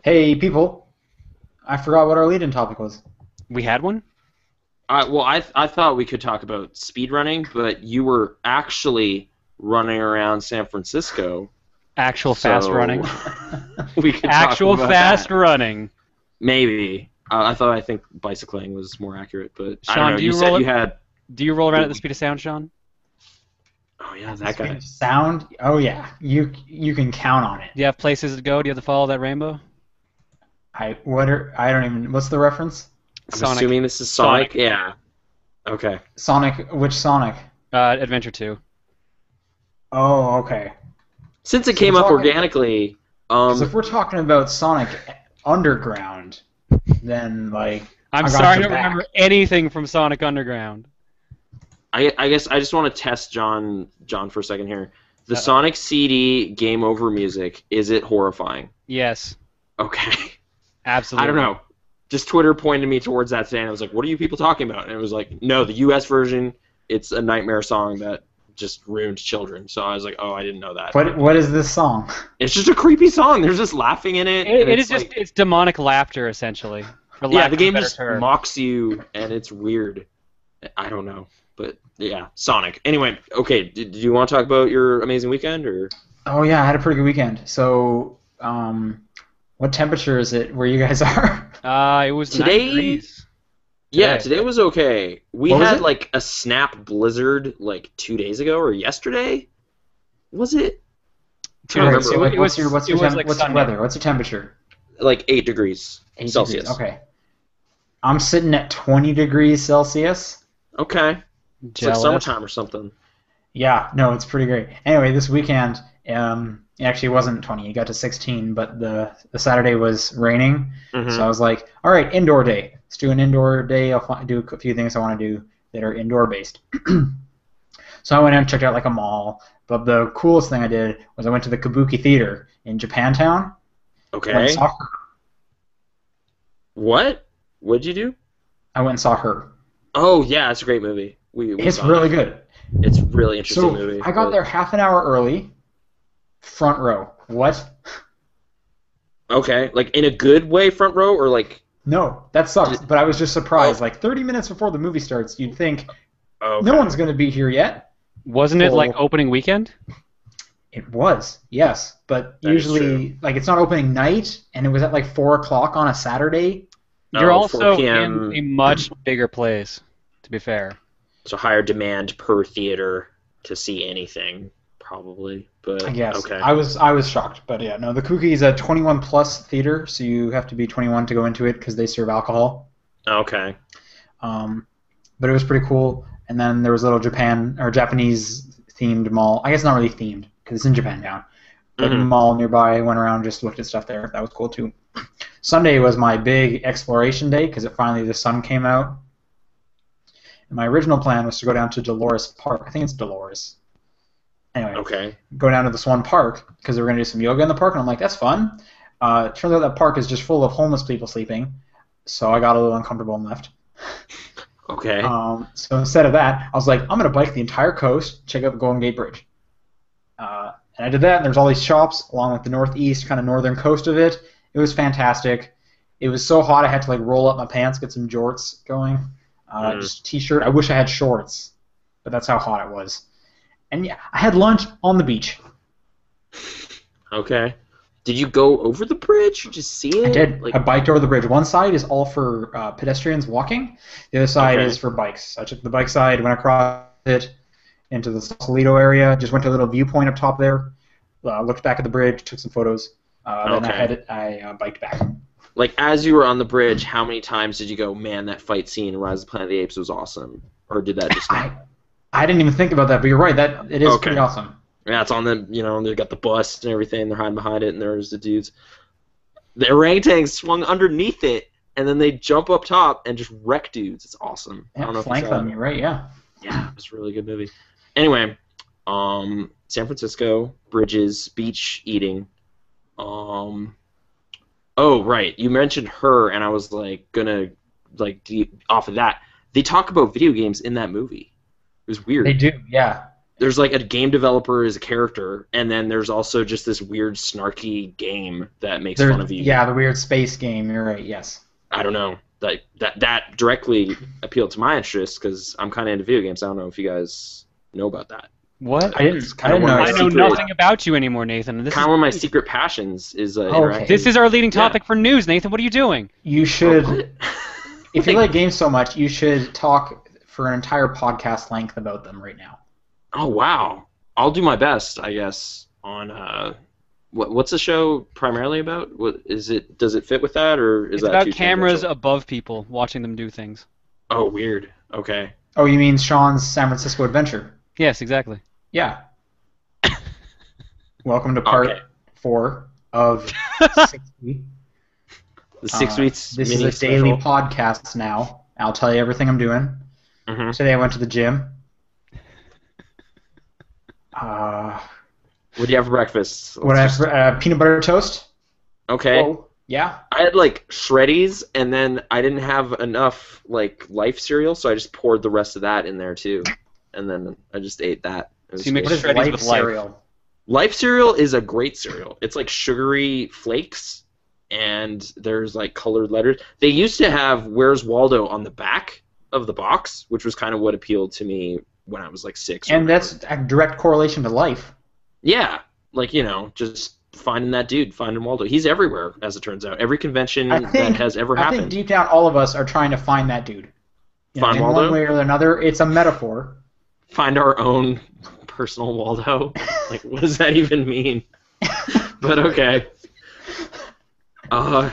Hey, people. I forgot what our lead-in topic was. We had one? I thought we could talk about speedrunning, but you were actually running around San Francisco, Actual fast so running. we could talk Actual about fast that. running. Maybe. I think bicycling was more accurate, but I don't Sean, know. do You you said roll you it? had. Do you roll around at the speed of sound, Sean? Oh yeah, The that speed guy. of sound? Oh yeah, you can count on it. Do you have places to go? Do you have to follow that rainbow? I don't even. What's the reference? I'm Sonic. assuming this is Sonic. Yeah. Okay. Sonic. Which Sonic? Adventure 2. Oh, okay. Since it So we're came up talking. organically, Because if we're talking about Sonic Underground, then I'm I got sorry I your don't back. remember anything from Sonic Underground. I guess I just want to test John for a second here. The Uh-oh. Sonic CD Game Over music, is it horrifying? Yes, Okay. absolutely. I don't know. Just Twitter pointed me towards that today, and I was like, "What are you people talking about?" And it was like, "No, the U.S. version. It's a nightmare song that just ruined children." So I was like, "Oh, I didn't know that." What is this song? It's just a creepy song. There's just laughing in it. It, and it it's is just like, it's demonic laughter essentially. For yeah, lack the of a game better just term. mocks you, and it's weird. I don't know, but yeah, Sonic. Anyway, okay. Did you want to talk about your amazing weekend or? Oh yeah, I had a pretty good weekend. So, what temperature is it where you guys are? It was 9 Today, degrees. yeah, Today. today was okay. We What was had it? like a snap blizzard like 2 days ago or yesterday. Was it? Two I don't Alright, days. so remember. like, It what's was. your what's It your was like what's your Sunday. weather? What's your temperature? Like 8 degrees 8 Celsius. degrees. Okay. I'm sitting at 20 degrees Celsius. Okay. It's like Jealous. summertime or something. Yeah, no, it's pretty great. Anyway, this weekend, it actually wasn't 20. It got to 16, but the Saturday was raining, so I Mm-hmm. was like, all right, indoor day. Let's do an indoor day. Do a few things I want to do that are indoor based. So I went and checked out like a mall. But the coolest thing I did was I went to the Kabuki Theater in Japantown. Went and Okay. saw her. What? What'd you do? I went and saw her. Oh yeah, it's a great movie. We It's saw really that. good. It's a really interesting So movie. I got But there half an hour early, front row. What? okay, like in a good way, front row, or like. No, that sucks. Did, But I was just surprised. oh, Like 30 minutes before the movie starts, you'd think no okay. one's going to be here yet. Wasn't it like Full. opening weekend? It was, yes, but That is true. usually like it's not opening night, and it was at like 4 o'clock on a Saturday. You're Oh, 4 also in p.m. a much bigger place, to be fair. So higher demand per theater to see anything, probably. I But guess okay. I was shocked, but yeah, no, the Kooky is a 21 plus theater, so you have to be 21 to go into it because they serve alcohol. Okay. Um, but it was pretty cool. And then there was a little Japan or Japanese themed mall. I guess not really themed because it's in Japantown. But Hmm. mall nearby. Went around, just looked at stuff there. That was cool too. Sunday was my big exploration day because it finally the sun came out. And my original plan was to go down to Dolores Park. I think it's Dolores. Anyway, Okay. go down to this one park because they were gonna do some yoga in the park, and I'm like, that's fun. Turns out that park is just full of homeless people sleeping. So I got a little uncomfortable and left. Okay. So instead of that, I was like, I'm gonna bike the entire coast, check out the Golden Gate Bridge. And I did that, and there's all these shops along like the northeast, kind of northern coast of it. It was fantastic. It was so hot I had to like roll up my pants, get some jorts going. Mm. Just a t-shirt. I wish I had shorts, but that's how hot it was. And yeah, I had lunch on the beach. Okay. Did you go over the bridge? Just see I it? did. Like. I biked over the bridge. One side is all for pedestrians walking. The other side Okay. is for bikes. I took the bike side, went across it into the Sausalito area, just went to a little viewpoint up top there, looked back at the bridge, took some photos. Then Okay. I biked back. Like as you were on the bridge, how many times did you go, man, that fight scene in Rise of the Planet of the Apes was awesome? Or did that just not? I I didn't even think about that, but you're right. That it is pretty Okay. awesome. Yeah, it's on the, they got the bus and everything. They're hiding behind it, and there's the dudes. The orangutan swung underneath it, and then they jump up top and just wreck dudes. It's awesome. I don't Yeah, know if you flank saw them. that. You're right. Yeah. Yeah, it was a really good movie. Anyway, San Francisco, bridges, beach eating. Um, oh, right. You mentioned her, and I was like gonna off of that. They talk about video games in that movie. It was They weird. do. Yeah. there's like a game developer as a character, and then there's also just this weird snarky game that makes fun of you. Yeah, the weird space game. You're right. Yes. I don't know. That directly appealed to my interest because I'm kind of into video games. I don't know if you guys know about that. What? I didn't know. I know nothing about you anymore, Nathan. This kind of one of my secret passions is okay. interacting. This is our leading topic for news, Nathan. What are you doing? You should. If you like games so much, you should talk for an entire podcast length about them right now. Oh wow! I'll do my best, I guess. On what's the show primarily about? What is it? Does it fit with that, or is It's that about too cameras tangential? above people, watching them do things. Oh, weird. Okay. Oh, you mean Sean's San Francisco adventure? Yes, exactly. Yeah. Welcome to part 4 of 60. The 6 weeks. This is mini a daily special. podcast now. I'll tell you everything I'm doing. Mhm. Today I went to the gym. What do you have for breakfast? What I have, peanut butter toast. Okay. Whoa. Yeah. I had like Shreddies, and then I didn't have enough like Life cereal, so I just poured the rest of that in there too, and then I just ate that. It was So you make good. What is Shreddies life with life. cereal? Life cereal is a great cereal. It's like sugary flakes, and there's like colored letters. They used to have "Where's Waldo" on the back of the box, which was kind of what appealed to me when I was like 6. or And whatever. that's a direct correlation to life. Yeah, like just finding that dude, finding Waldo. He's everywhere, as it turns out. Every convention that has ever I happened. think deep down all of us are trying to find that dude. Find in Waldo? one way or another. It's a metaphor. Find our own personal Waldo. Like, what does that even mean? But okay. I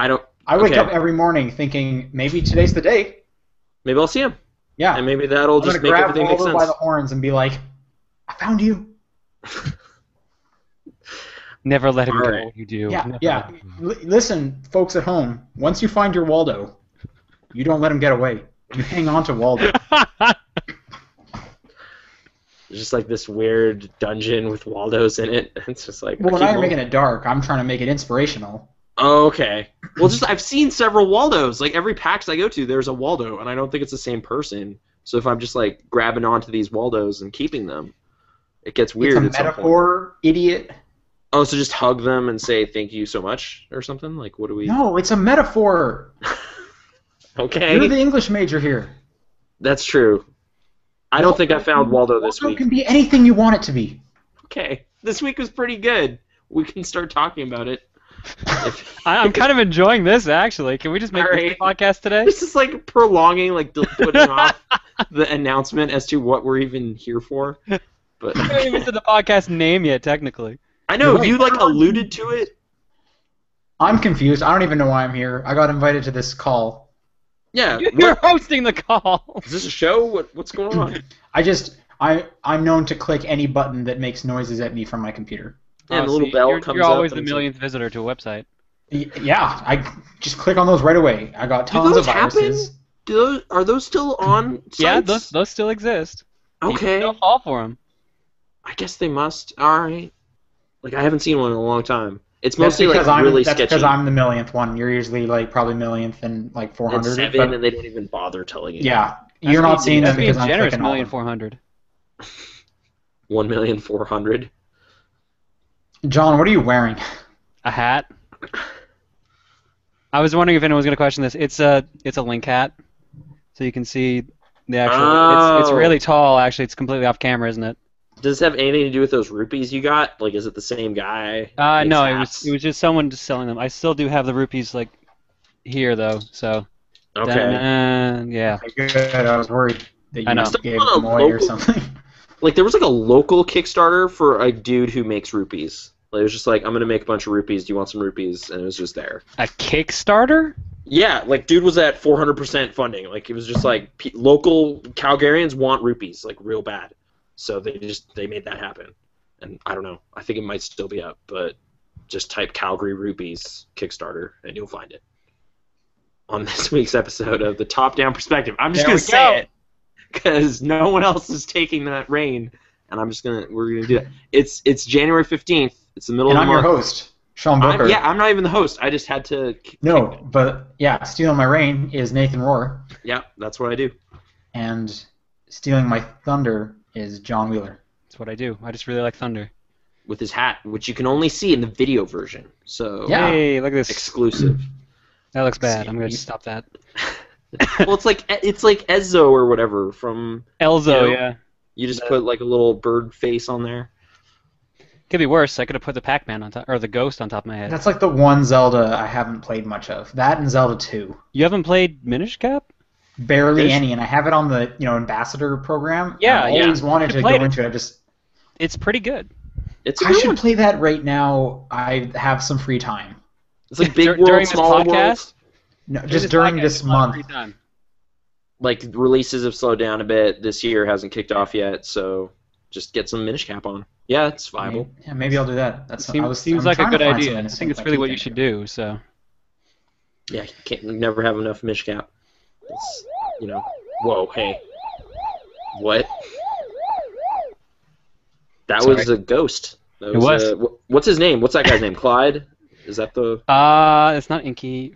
don't. I wake okay. up every morning thinking maybe today's the day. Maybe I'll see him, Yeah. and maybe that'll I'm just gonna make grab everything make Waldo by the sense. horns and be like, I found you. Never let him All go. right. You do. Yeah, Never yeah. let him Listen, folks at home, once you find your Waldo, you don't let him get away. You hang on to Waldo. go. It's just like this weird dungeon with Waldos in it. It's just like. Well, I now keep you're Wal- making it dark. I'm trying to make it inspirational. Oh, okay. Well, I've seen several Waldos. Like every PAX I go to, there's a Waldo, and I don't think it's the same person. So if I'm just like grabbing onto these Waldos and keeping them, it gets weird. It's a at some point. metaphor, idiot. Oh, so just hug them and say thank you so much or something? Like, what do we... No, it's a metaphor. Okay, You're the English major here. that's true. I don't think I found Waldo this Waldo week. can be anything you want it to be. Okay, this week was pretty good. We can start talking about it. If... I'm kind of enjoying this, actually. Can we just make this the podcast today? This is like prolonging, like putting off the announcement as to what we're even here for. But We haven't even said the podcast name yet, technically. I know, You're right. you like alluded to it. I'm confused. I don't even know why I'm here. I got invited to this call. Yeah. You're What? hosting the call. Is this a show? What's going on? I'm known to click any button that makes noises at me from my computer. And Oh, the little see, bell you're, comes You're up. always and the it's like, millionth visitor to a website. Yeah, I just click on those right away. I got do tons those of viruses. happen? Are those still on sites? Yeah, those still exist. People Okay. still fall for them. I guess they must. All right. Like I haven't seen one in a long time. It's That's mostly like really that's sketchy. because I'm the millionth one. You're usually like probably millionth and like And 400. 7, but and they don't even bother telling you. yeah, you're not seeing them That's being because I'm generous. clicking all of them. 1,400,000. 1,400,000. John, what are you wearing? A hat. I was wondering if anyone was going to question this. It's a link hat, so you can see the actual. It's Oh. really tall. Actually, it's completely off camera, isn't it? Does this have anything to do with those rupees you got? Like, is it the same guy? Makes No, hats? it was just someone just selling them. I still do have the rupees like here though, so. Okay. Yeah. Good. I was worried that I know. you gave Still them on a away or local- something. Like, there was like a local Kickstarter for a dude who makes rupees. Like, it was just like, I'm gonna make a bunch of rupees. Do you want some rupees? And it was just there. A Kickstarter? Yeah, like dude was at 400% funding. Like it was just like local Calgarians want rupees like real bad, so they made that happen. And I don't know. I think it might still be up, but just type Calgary rupees Kickstarter and you'll find it. On this week's episode of the Top Down Perspective, I'm just There gonna we say go. it because no one else is taking that reign, and we're gonna do that. It's January 15th. It's the middle And of the I'm your month. host, Sean Booker. I'm not even the host. I just had to. No, but yeah, stealing my reign is Nathan Rohr, Yeah, that's what I do. and stealing my thunder is John Wheeler. That's what I do. I just really like thunder. with his hat, which you can only see in the video version. So Yeah. Hey, look at this. exclusive. That looks bad. I'm gonna stop that. Well, it's like Ezzo or whatever from Elzo, You know? yeah. You just put like a little bird face on there. Could be worse. I could have put the Pac-Man on top, or the Ghost on top of my head. That's like the one Zelda I haven't played much of. That and Zelda 2. You haven't played Minish Cap? Barely There's- any, and I have it on the ambassador program. Yeah, I yeah. always wanted You to played go it. into it. It's pretty good. It's a I good should one. play that right now. I have some free time. It's like big During world, this small world. podcast? No, just during this month. Like releases have slowed down a bit. This year hasn't kicked off yet, so just get some Minish Cap on. Yeah, it's viable. Yeah, maybe I'll do that. Seems I'm like a trying to good find idea. some I innocent think it's like really what you you should do. So Yeah, you never have enough Minish Cap. It's, whoa, hey, what? That Sorry. was a ghost. That It was. What's his name? What's that guy's name? Clyde? Is that the? it's not Inky.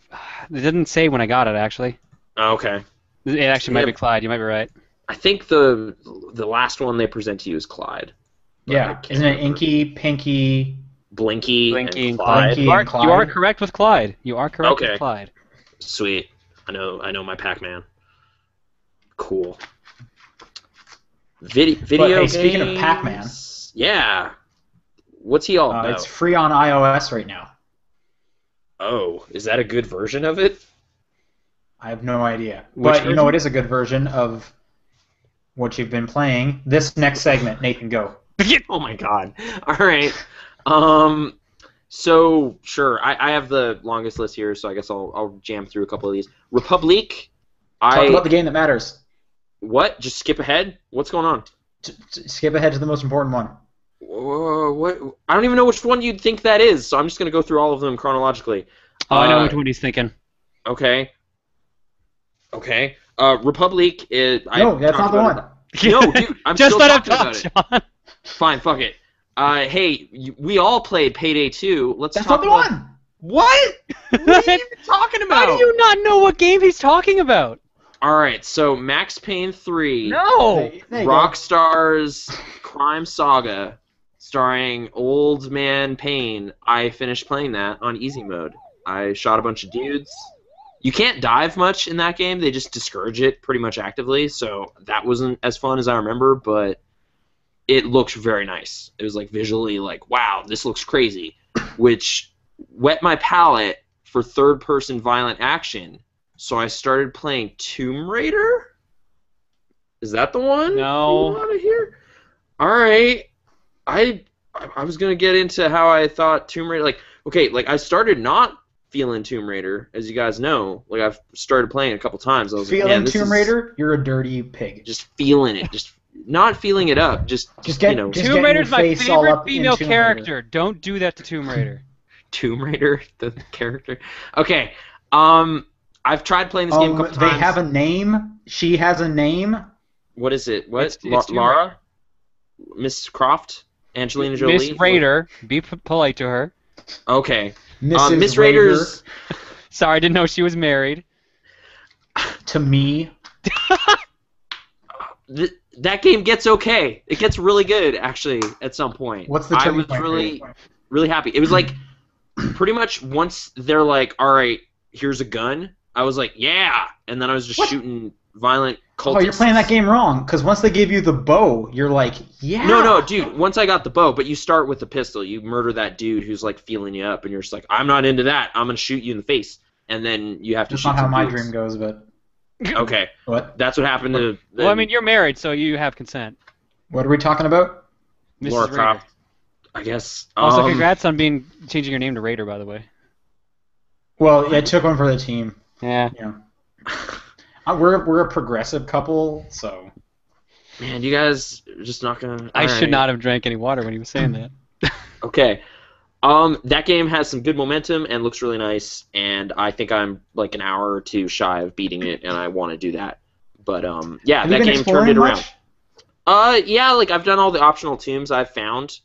It didn't say when I got it actually. Oh, okay. It actually might Yeah. be Clyde. You might be right. I think the last one they present to you is Clyde. But I Yeah, can't isn't it remember. Inky, Pinky? Blinky, Blinky and and Clyde. Blinky. You are, and Clyde. you are correct with Clyde. You are correct Okay. with Clyde. Sweet. I know my Pac-Man. Cool. Video hey, games. speaking of Pac-Man. Yeah. What's he all about? It's free on iOS right now. Oh, is that a good version of it? I have no idea. Which But version? it is a good version of what you've been playing. This next segment, Nathan, go. Oh my god. All right. So sure, I have the longest list here, so I guess I'll jam through a couple of these. Republic. Talk about the game that matters. What? Just skip ahead? What's going on? Skip ahead to the most important one. Whoa, what? I don't even know which one you'd think that is, so I'm just gonna go through all of them chronologically. Oh, I know which one he's thinking. Okay. Okay. Republic is. No, that's not the one. No, dude, I'm Just still let him talking talk, about it. Sean. Fine, fuck it. Hey, we all played Payday 2. Let's That's talk not the about... one. What? What are you even talking about? How do you not know what game he's talking about? All right, so Max Payne 3, No. There you go. Rockstar's Crime Saga, starring Old Man Payne. I finished playing that on easy mode. I shot a bunch of dudes. You can't dive much in that game. They just discourage it pretty much actively, so that wasn't as fun as I remember, but it looked very nice. It was like visually like, wow, this looks crazy, which whet my palate for third-person violent action. So I started playing Tomb Raider. Is that the one? No. You want to hear? All right. I was gonna get into how I thought Tomb Raider. I started not feeling Tomb Raider, as you guys know. Like I've started playing a couple times. I was like, Feeling man, this Tomb is Raider, you're a dirty pig. just feeling it, just not feeling it up. Just Just get- you know, just Tomb getting Raider's your my face all favorite up in female Tomb character. Raider. Don't do that to Tomb Raider. Tomb Raider, the character. Okay. I've tried playing this game a couple They times. have a name. She has a name. What is it? What? It's Tomb Lara? Miss Croft? Angelina Jolie? Miss Raider. Be polite to her. Okay. Mrs. Miss Raider Raiders. Sorry, I didn't know she was married. To me. That game gets okay. It gets really good, actually, at some point. What's the I turning was point for really, you? really happy. It was like, pretty much once they're like, all right, here's a gun, I was like, yeah! And then I was just What? shooting violent cultists. Oh, you're playing that game wrong. Because once they give you the bow, you're like, yeah. No, dude, once I got the bow, but you start with the pistol. You murder that dude who's, like, feeling you up, and you're just like, I'm not into that. I'm going to shoot you in the face. And then you have to That's shoot not how some my dudes. dream goes, but Okay. what? That's what happened to Well, I mean, you're married, so you have consent. What are we talking about? Mrs. Laura Raider. Croft, I guess. Also, congrats on changing your name to Raider, by the way. Well, yeah, I took one for the team. Yeah. Yeah. We're a progressive couple, so Man, you guys are just not going to... I should not have drank any water when he was saying that. Okay. That game has some good momentum and looks really nice, and I think I'm like an hour or two shy of beating it, and I want to do that. But yeah, have that you been game exploring turned it much? around. Yeah, like I've done all the optional tombs I've found.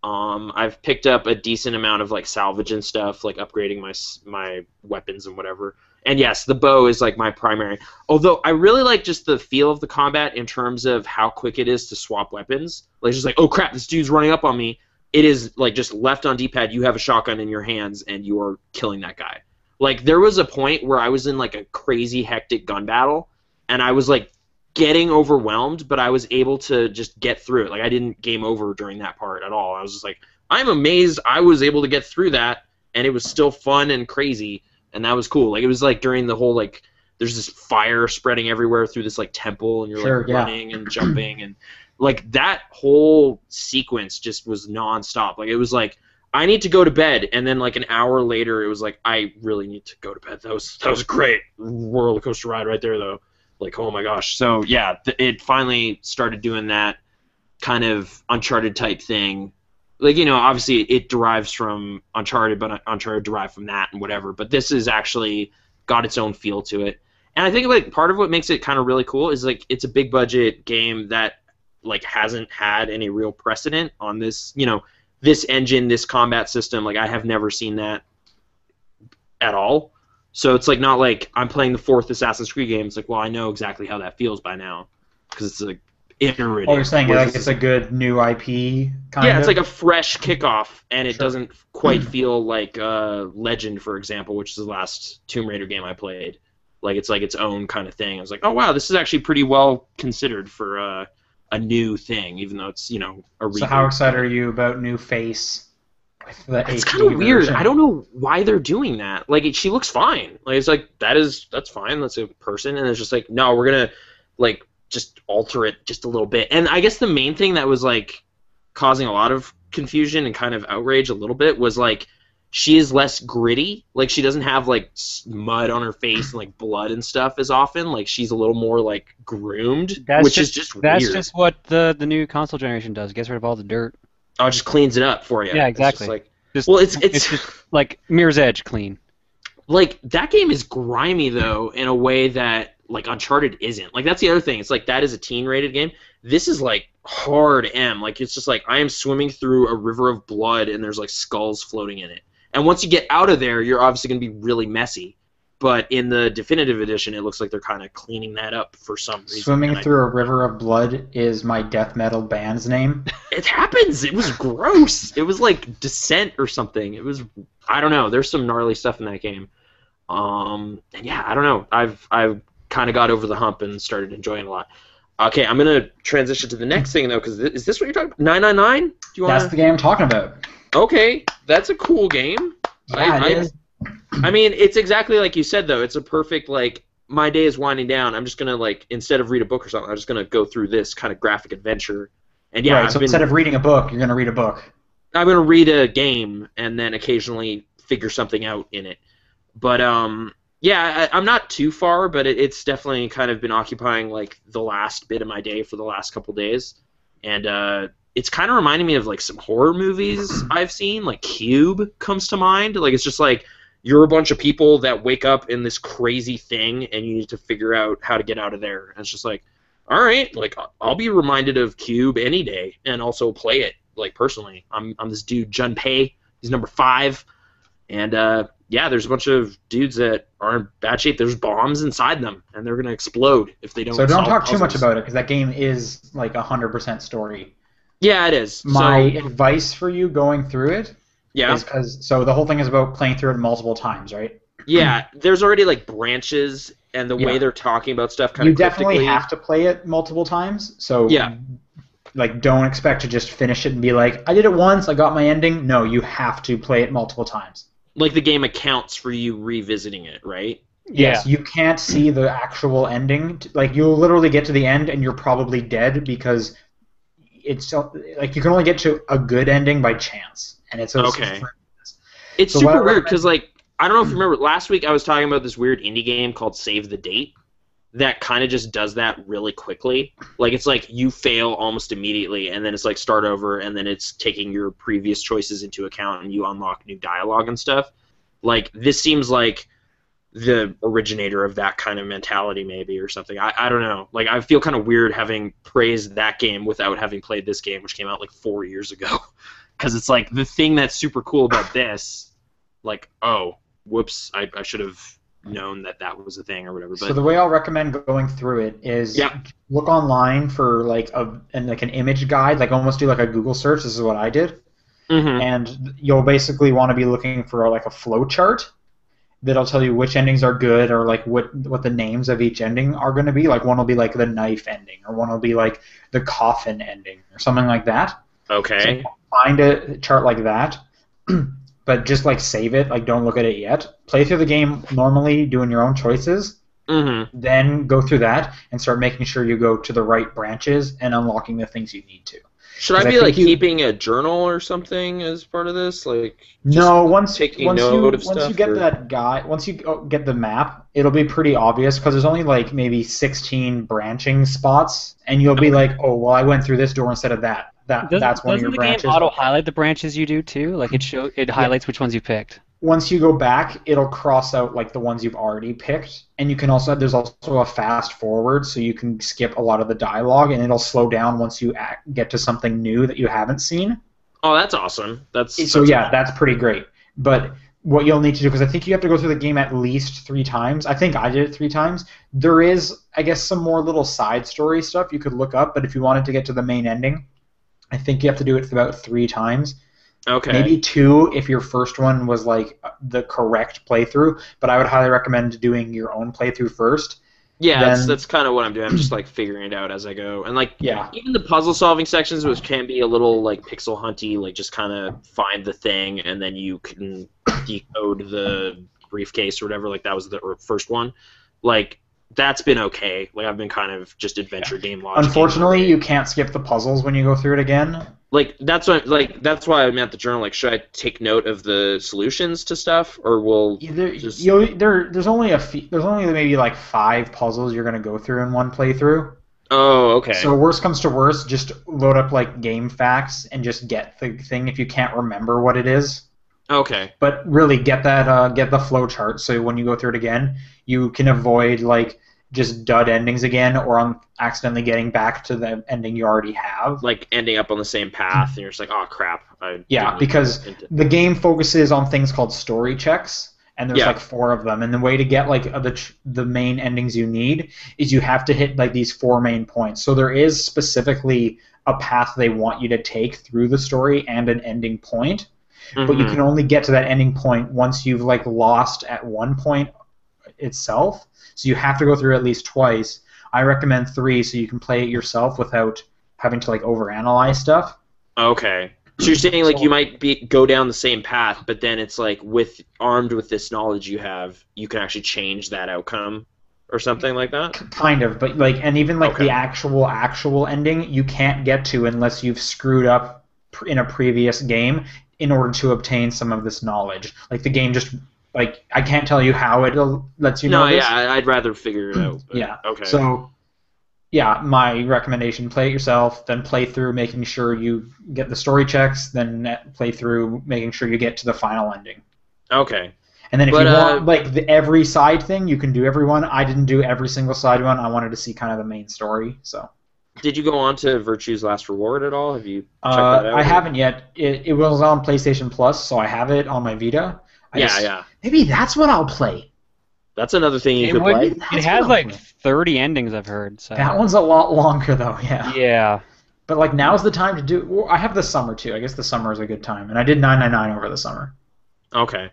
I've picked up a decent amount of like salvage and stuff, like upgrading my weapons and whatever. And yes, the bow is like my primary. Although I really like just the feel of the combat in terms of how quick it is to swap weapons. Like it's just like, oh crap, this dude's running up on me. It is like just left on D-pad, you have a shotgun in your hands and you are killing that guy. Like there was a point where I was in like a crazy hectic gun battle and I was like getting overwhelmed, but I was able to just get through it. Like I didn't game over during that part at all. I was just like, I'm amazed I was able to get through that and it was still fun and crazy. And that was cool. Like it was like during the whole like there's this fire spreading everywhere through this like temple and you're like running and jumping and like that whole sequence just was nonstop. Like it was like I need to go to bed and then like an hour later it was like I really need to go to bed. That was great roller coaster ride right there though. Like oh my gosh. So yeah, it finally started doing that kind of Uncharted type thing. Like, you know, obviously it derives from Uncharted, but Uncharted derived from that and whatever. But this has actually got its own feel to it. And I think, like, part of what makes it kind of really cool is, like, it's a big-budget game that, like, hasn't had any real precedent on this, you know, this engine, this combat system. Like, I have never seen that at all. So it's, like, not like I'm playing the fourth Assassin's Creed game. It's like, well, I know exactly how that feels by now. Because it's, like, iterative. Oh, you're saying like it's a good new IP kind of? Yeah, it's like a fresh kickoff, and it doesn't quite feel like Legend, for example, which is the last Tomb Raider game I played. Like it's its own kind of thing. I was like, oh wow, this is actually pretty well considered for a new thing, even though it's, you know, a reboot. So how excited are you about new face? With the it's HD kind of weird. version? I don't know why they're doing that. Like she looks fine. Like it's like that's fine. That's a person, and it's just like no, we're gonna like just alter it just a little bit. And I guess the main thing that was like causing a lot of confusion and kind of outrage a little bit was like she is less gritty. Like she doesn't have like mud on her face and like blood and stuff as often. Like she's a little more like groomed, which is just weird. That's just what the new console generation does. Gets rid of all the dirt. Oh, it just cleans it up for you. Yeah, exactly. It's just like Mirror's Edge clean. Like that game is grimy though in a way that like Uncharted isn't. Like that's the other thing. It's like that is a teen-rated game. This is like hard M. Like it's just like I am swimming through a river of blood and there's like skulls floating in it. And once you get out of there, you're obviously going to be really messy. But in the definitive edition, it looks like they're kind of cleaning that up for some reason. Swimming through a river of blood is my death metal band's name. It happens. It was gross. It was like Descent or something. It was, I don't know. There's some gnarly stuff in that game. And yeah, I don't know. I've kind of got over the hump and started enjoying it a lot. Okay, I'm gonna transition to the next thing though, because is this what you're talking about? 999? Do you want? That's the game I'm talking about. Okay, that's a cool game. Yeah, it is. I mean, it's exactly like you said though. It's a perfect like my day is winding down. I'm just gonna like instead of read a book or something, I'm just gonna go through this kind of graphic adventure. And yeah, right, so instead of reading a book, you're gonna read a book. I'm gonna read a game and then occasionally figure something out in it. But yeah, I'm not too far, but it's definitely kind of been occupying like the last bit of my day for the last couple days, and it's kind of reminding me of like some horror movies I've seen. Like Cube comes to mind. Like it's just like you're a bunch of people that wake up in this crazy thing, and you need to figure out how to get out of there. And it's just like, all right, like I'll be reminded of Cube any day, and also play it like personally. I'm this dude Junpei. He's number 5, and yeah, there's a bunch of dudes that are in bad shape. There's bombs inside them, and they're gonna explode if they don't. So don't solve talk puzzles. too much about it, because that game is like 100% story. Yeah, it is. My advice for you going through it is because the whole thing is about playing through it multiple times, right? Yeah, there's already like branches, and the way they're talking about stuff kind of. You definitely have to play it multiple times. So yeah. Like, don't expect to just finish it and be like, I did it once, I got my ending. No, you have to play it multiple times. Like the game accounts for you revisiting it, right? Yes, you can't see the actual ending. Like, you'll literally get to the end and you're probably dead because it's like you can only get to a good ending by chance, and it's okay. It's so super weird because like I don't know if you remember last week I was talking about this weird indie game called Save the Date that kind of just does that really quickly. Like it's like you fail almost immediately, and then it's like start over, and then it's taking your previous choices into account, and you unlock new dialogue and stuff. Like this seems like the originator of that kind of mentality maybe or something. I don't know. Like I feel kind of weird having praised that game without having played this game, which came out like 4 years ago. Because it's like the thing that's super cool about this, like, oh, whoops, I should have known that that was a thing or whatever. But So the way I'll recommend going through it is look online for like an image guide, like almost do like a Google search. This is what I did, and you'll basically want to be looking for like a flow chart that'll tell you which endings are good or like what the names of each ending are going to be. Like one will be like the knife ending, or one will be like the coffin ending, or something like that. Okay. So find a chart like that, but just like save it. Like don't look at it yet. Play through the game normally, doing your own choices. Then go through that and start making sure you go to the right branches and unlocking the things you need to. Should I be like keeping a journal or something as part of this? Like no, once you get or... that guide, once you get the map, it'll be pretty obvious because there's only like maybe 16 branching spots, and you'll be like, oh well, I went through this door instead of that. That's one of your branches. Doesn't the game auto highlight the branches you do too? Like it highlights which ones you picked. Once you go back, it'll cross out like the ones you've already picked, and there's also a fast forward, so you can skip a lot of the dialogue, and it'll slow down once you get to something new that you haven't seen. Oh, that's awesome. That's pretty great. But what you'll need to do, because I think you have to go through the game at least 3 times. I think I did it 3 times. There is, I guess, some more little side story stuff you could look up, but if you wanted to get to the main ending, I think you have to do it about 3 times. Okay. Maybe 2 if your first one was like the correct playthrough, but I would highly recommend doing your own playthrough first. Yeah, that's kind of what I'm doing. I'm just like figuring it out as I go, and like even the puzzle solving sections, which can be a little like pixel hunty, like just kind of find the thing and then you can decode the briefcase or whatever. Like that was the first one. Like that's been okay. Like I've been kind of just adventure game logic. Unfortunately, you can't skip the puzzles when you go through it again. Like that's why I meant the journal. Like, should I take note of the solutions to stuff, or will there's only maybe like 5 puzzles you're gonna go through in one playthrough. Oh, okay. So worst comes to worst, just load up like game facts and just get the thing if you can't remember what it is. Okay. But really get the flow chart so when you go through it again, you can avoid like just dud endings again, or accidentally getting back to the ending you already have. Like ending up on the same path, and you're just like, oh crap. Because the game focuses on things called story checks, and there's like 4 of them. And the way to get like the main endings you need is you have to hit like these 4 main points. So there is specifically a path they want you to take through the story and an ending point, but you can only get to that ending point once you've like lost at one point itself. So you have to go through at least twice. I recommend 3 so you can play it yourself without having to like overanalyze stuff. Okay. So you're saying like you might go down the same path, but then it's like armed with this knowledge you have, you can actually change that outcome or something like that? Kind of, but like, and even like the actual ending you can't get to unless you've screwed up in a previous game in order to obtain some of this knowledge. Like the game just like I can't tell you how it lets you know. No, yeah, I'd rather figure it out. Yeah. Okay. So, yeah, my recommendation: play it yourself, then play through making sure you get the story checks, then play through making sure you get to the final ending. Okay. And then if you want like every side thing, you can do every one. I didn't do every single side one. I wanted to see kind of the main story. So. Did you go on to Virtue's Last Reward at all? Have you checked that out? I haven't yet. It was on PlayStation Plus, so I have it on my Vita. Maybe that's what I'll play. That's another thing you could play. It has like 30 endings, I've heard. So. That one's a lot longer, though, yeah. Yeah. But like now's the time to do. Well, I have the summer too. I guess the summer is a good time, and I did 999 over the summer. Okay.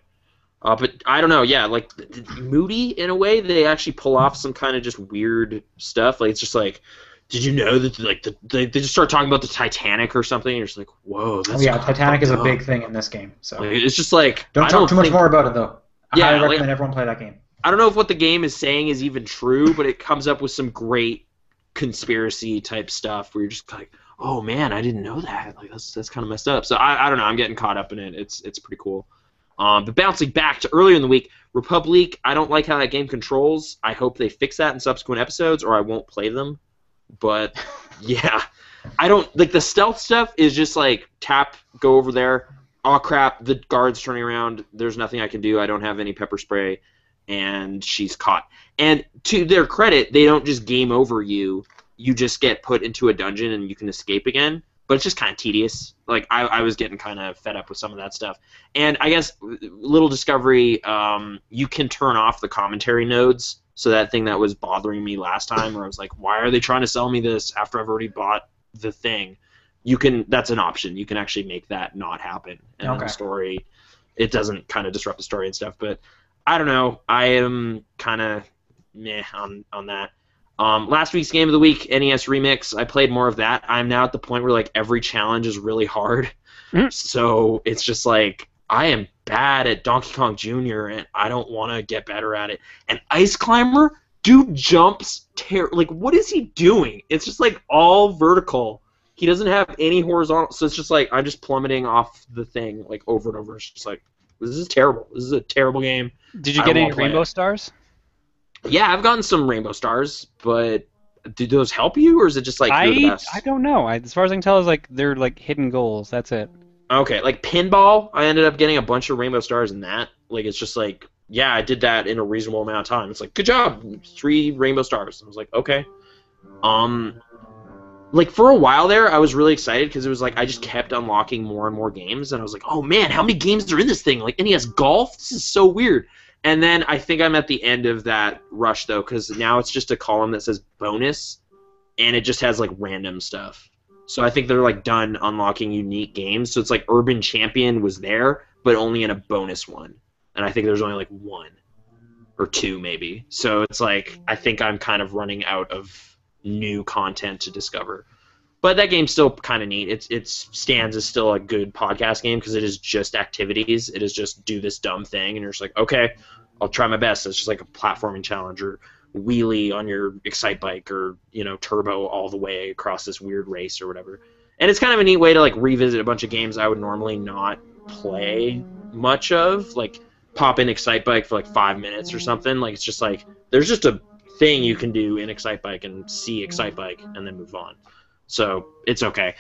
But I don't know. Yeah, like Moody in a way, they actually pull off some kind of just weird stuff. Like it's just like. Did you know that like they just start talking about the Titanic or something? And you're just like, whoa, that's Titanic is a big thing in this game. So like, it's just like don't talk too much more about it though. I highly recommend everyone play that game. I don't know if what the game is saying is even true, but it comes up with some great conspiracy type stuff where you're just like, oh man, I didn't know that. Like that's kind of messed up. So I don't know. I'm getting caught up in it. It's pretty cool. But bouncing back to earlier in the week, Republic. I don't like how that game controls. I hope they fix that in subsequent episodes, or I won't play them. But yeah, I don't like the stealth stuff is just like tap, go over there. Oh crap, the guard's turning around. There's nothing I can do. I don't have any pepper spray, and she's caught. And to their credit, they don't just game over you. You just get put into a dungeon and you can escape again. but it's just kind of tedious. Like I was getting kind of fed up with some of that stuff. And I guess little discovery, you can turn off the commentary nodes. So that thing that was bothering me last time, where I was like, why are they trying to sell me this after I've already bought the thing? That's an option. You can actually make that not happen. And in the story, it doesn't kind of disrupt the story and stuff. But I don't know. I am kind of meh on that. Last week's game of the week, NES Remix. I played more of that. I'm now at the point where like every challenge is really hard. So it's just like I am bad at Donkey Kong Jr. and I don't want to get better at it. And Ice Climber, dude jumps like what is he doing? It's just like all vertical. He doesn't have any horizontal, so it's just like I'm just plummeting off the thing like over and over. It's just like this is terrible. This is a terrible game. Did you get any rainbow stars? Yeah, I've gotten some rainbow stars, but do those help you, or is it just like you're the best? I don't know. As far as I can tell, is like they're like hidden goals. That's it. Okay, like pinball, I ended up getting a bunch of rainbow stars in that. Like it's just like, yeah, I did that in a reasonable amount of time. It's like, good job, 3 rainbow stars. I was like, okay. Like for a while there, I was really excited because it was like I just kept unlocking more and more games, and I was like, oh man, how many games are in this thing? Like NES Golf? This is so weird. And then I think I'm at the end of that rush though, because now it's just a column that says bonus, and it just has like random stuff. So I think they're like done unlocking unique games. So it's like Urban Champion was there, but only in a bonus one. And I think there's only like 1 or 2 maybe. So it's like I think I'm kind of running out of new content to discover. But that game's still kind of neat. It stands as still a good podcast game because it is just activities. It is just do this dumb thing, and you're just like, okay, I'll try my best. It's just like a platforming challenge or wheelie on your Excite Bike or, you know, turbo all the way across this weird race or whatever. And it's kind of a neat way to like revisit a bunch of games I would normally not play much of. Like pop in Excite Bike for like 5 minutes or something. Like it's just like there's just a thing you can do in Excite Bike and see Excite Bike and then move on. So it's okay.